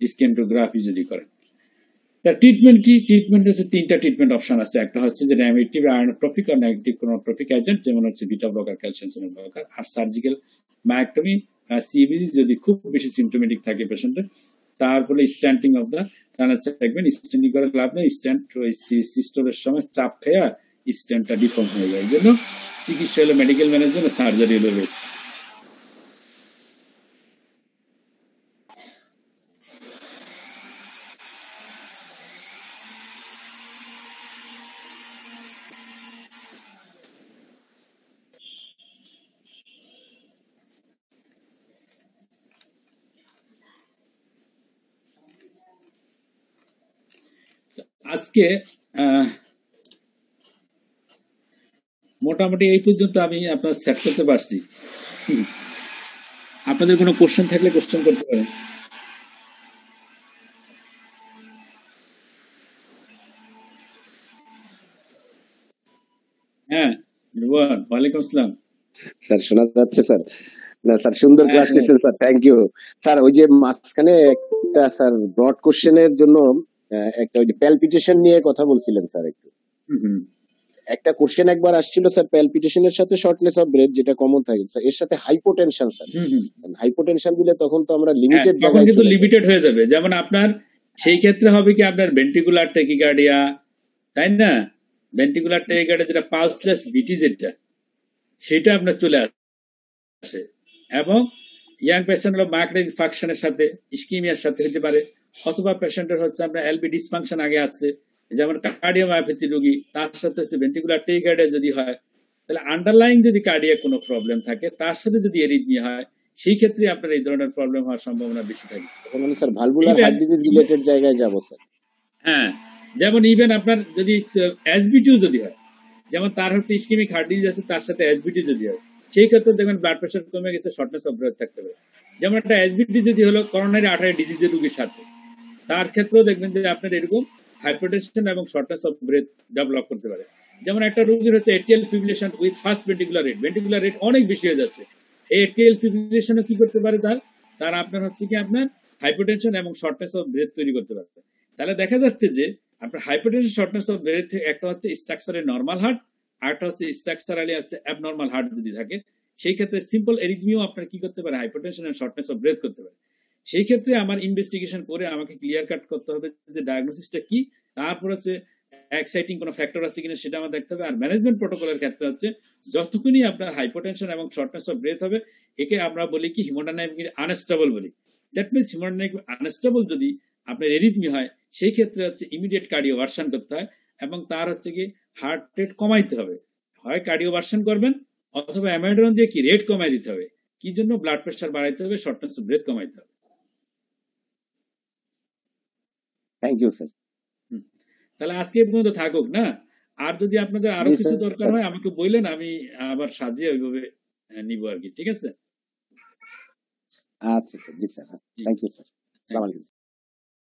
স্কেন্টোগ্রাফি যদি করে। তার ট্রিটমেন্ট কি? ট্রিটমেন্ট হচ্ছে 3টা ট্রিটমেন্ট অপশন আছে। একটা হচ্ছে যে রেমিটিভ আয়োনোট্রপিক আর নেগেটিভ ক্রোনোট্রপিক এজেন্ট, যেমন হচ্ছে beta blocker, calcium channel blocker, আর সার্জিক্যাল মায়োক্টমি, সিবিজি যদি খুব বেশি সিমটোমেটিক থাকে পেশেন্টের। তারপরে stenting of the tunnel segment. Stenting করে লাভ নেই, স্ট্যান্ট ওই সিস্টোলের সময় চাপ খেয়া স্ট্যান্টটা ডিফর্ম হয়ে যায়। এই জন্য চিকিৎসা হলো মেডিকেল ম্যানের জন্য সার্জারি হলো বেস্ট। আজকে মোটামুটি এই পর্যন্ত আমি আপনার সেট করতে পারছি। আপনাদের কোনো কোশ্চেন থাকলে কোশ্চেন করতে পারেন। হ্যাঁ, রিবন, ওয়ালাইকুম আসসালাম। স্যার শোনা যাচ্ছে স্যার? না স্যার, সুন্দর হ্যাঁ, ক্লাস নিচ্ছেন স্যার, থ্যাংক ইউ স্যার। ওই যে মাঝখানে একটা স্যার ব্রড কোশ্চেনের জন্য একটা ওই যে প্যালপিটেশন নিয়ে কথা বলছিলেন স্যার একটু। হুম, একটা কোশ্চেন একবার আসছিল স্যার প্যালপিটেশনের সাথে শর্টনেস অফ ব্রেথ, যেটা কমন থাকে স্যার, এর সাথে হাইপোটেনশন স্যার। হুম। হাইপোটেনশন দিলে তখন তো আমরা হ্যাঁ, লিমিটেড তখন জায়গায় কিন্তু চলে যাই। লিমিটেড হয়ে যাবে। যেমন আপনার সেই ক্ষেত্রে হবে কি, আপনার ভেন্ট্রিকুলার টেকিকার্ডিয়া, তাই না? ভেন্ট্রিকুলার টেকিকার্ডিয়া যেটা পালসলেস বিটি, যেটা সেটা আপনার চলে আসে। এবং ইয়াং পেশেন্ট হলো মাইক্রো ইনফাকশনের সাথে, ইস্কিমিয়ার সাথে হতে পারে, অথবা পেশেন্টের হচ্ছে আপনার এলবি ডিসফাংশন আগে আছে, যেমন কার্ডিওমায়োপ্যাথি রোগী, তার সাথে হচ্ছে ভেন্ট্রিকুলার টেকিকার্ডিয়া যদি হয়, তাহলে আন্ডারলাইং যদি কার্ডিয়াক কোনো প্রবলেম থাকে, তার সাথে যদি এরিথমিয়া হয়, সেই ক্ষেত্রে আপনার এই ধরনের প্রবলেম হওয়ার সম্ভাবনা বেশি থাকে। তখন আমি sir valvular even, heart disease related জায়গায় যাব স্যার। হ্যাঁ, যেমন ইভেন আপনার যদি এসবিটিও যদি হয়, যেমন তার হচ্ছে ইস্কিমিক হার্ট ডিজিজ আছে, তার সাথে এসবিটি যদি হয়, সেই ক্ষেত্রে দেখবেন ব্লাড প্রেশার কমে গেছে, শর্টনেস অফ ব্রেথ থাকতে পারে। যেমন একটা এসবিটি যদি হলো করোনারি আর্টারি ডিজিজের রোগীর সাথে, তার ক্ষেত্রেও দেখবেন যে আপনার এরকম হাইপারটেনশন এবং শর্টনেস অফ ব্রেথ ডেভেলপ করতে পারে। যেমন একটা রোগীর হচ্ছে ATL fibrillation with first ventricular rate অনেক বেশি হয়ে যাচ্ছে। এই এটিএল ফিব্রিলেশনও কি করতে পারে, তার আপনার হচ্ছে কি আপনার হাইপারটেনশন এবং শর্টনেস অফ ব্রেথ তৈরি করতে পারে। তাহলে দেখা যাচ্ছে যে আপনার হাইপারটেনশন, শর্টনেস অফ ব্রেথ, একটা হচ্ছে স্ট্রাকচারে নর্মাল হার্ট, আর একটা হচ্ছে স্ট্রাকচারালি হচ্ছে অ্যাবনর্মাল হার্ট যদি থাকে, সেই ক্ষেত্রে সিম্পল এরিথমিও আপনার কি করতে পারে, হাইপারটেনশন এবং শর্টনেস অফ ব্রেথ করতে পারে। সেই ক্ষেত্রে আমার ইনভেস্টিগেশন করে আমাকে ক্লিয়ার কাট করতে হবে যে ডায়াগনোসিসটা কি, তারপর হচ্ছে এক্সাইটিং কোনো ফ্যাক্টর আছে কিনা সেটা আমার দেখতে হবে। আর ম্যানেজমেন্ট প্রোটোকলের ক্ষেত্রে হচ্ছে যতক্ষণই আপনার হাইপোটেনশন এবং শর্টনেস অফ ব্রেথ হবে, একে আমরা বলি কি হিমোডাইনামিক আনস্টেবল বলি। দ্যাট মিনস হিমোডাইনামিক আনস্টেবল যদি আপনার এরিথমি হয়, সেই ক্ষেত্রে হচ্ছে ইমিডিয়েট কার্ডিওভার্সন করতে হয়, এবং তার হচ্ছে কি হার্ট রেট কমাইতে হবে। হয় কার্ডিওভার্সন করবেন, অথবা অ্যামাইড্রন দিয়ে কি রেট কমাই দিতে হবে। কি জন্য? ব্লাড প্রেশার বাড়াইতে হবে, শর্টনেস অফ ব্রেথ কমাইতে হবে। Thank you sir. তাহলে আজকে এ পর্যন্ত থাকুক না। আর যদি আপনাদের আরো জি কিছু স্যার, দরকার হয় আমাকে বললেন, আমি আবার সাজিয়ে ওইভাবে নিব আর কি। ঠিক আছে? আচ্ছা স্যার, জি স্যার, থ্যাংক ইউ স্যার, আসসালামু আলাইকুম।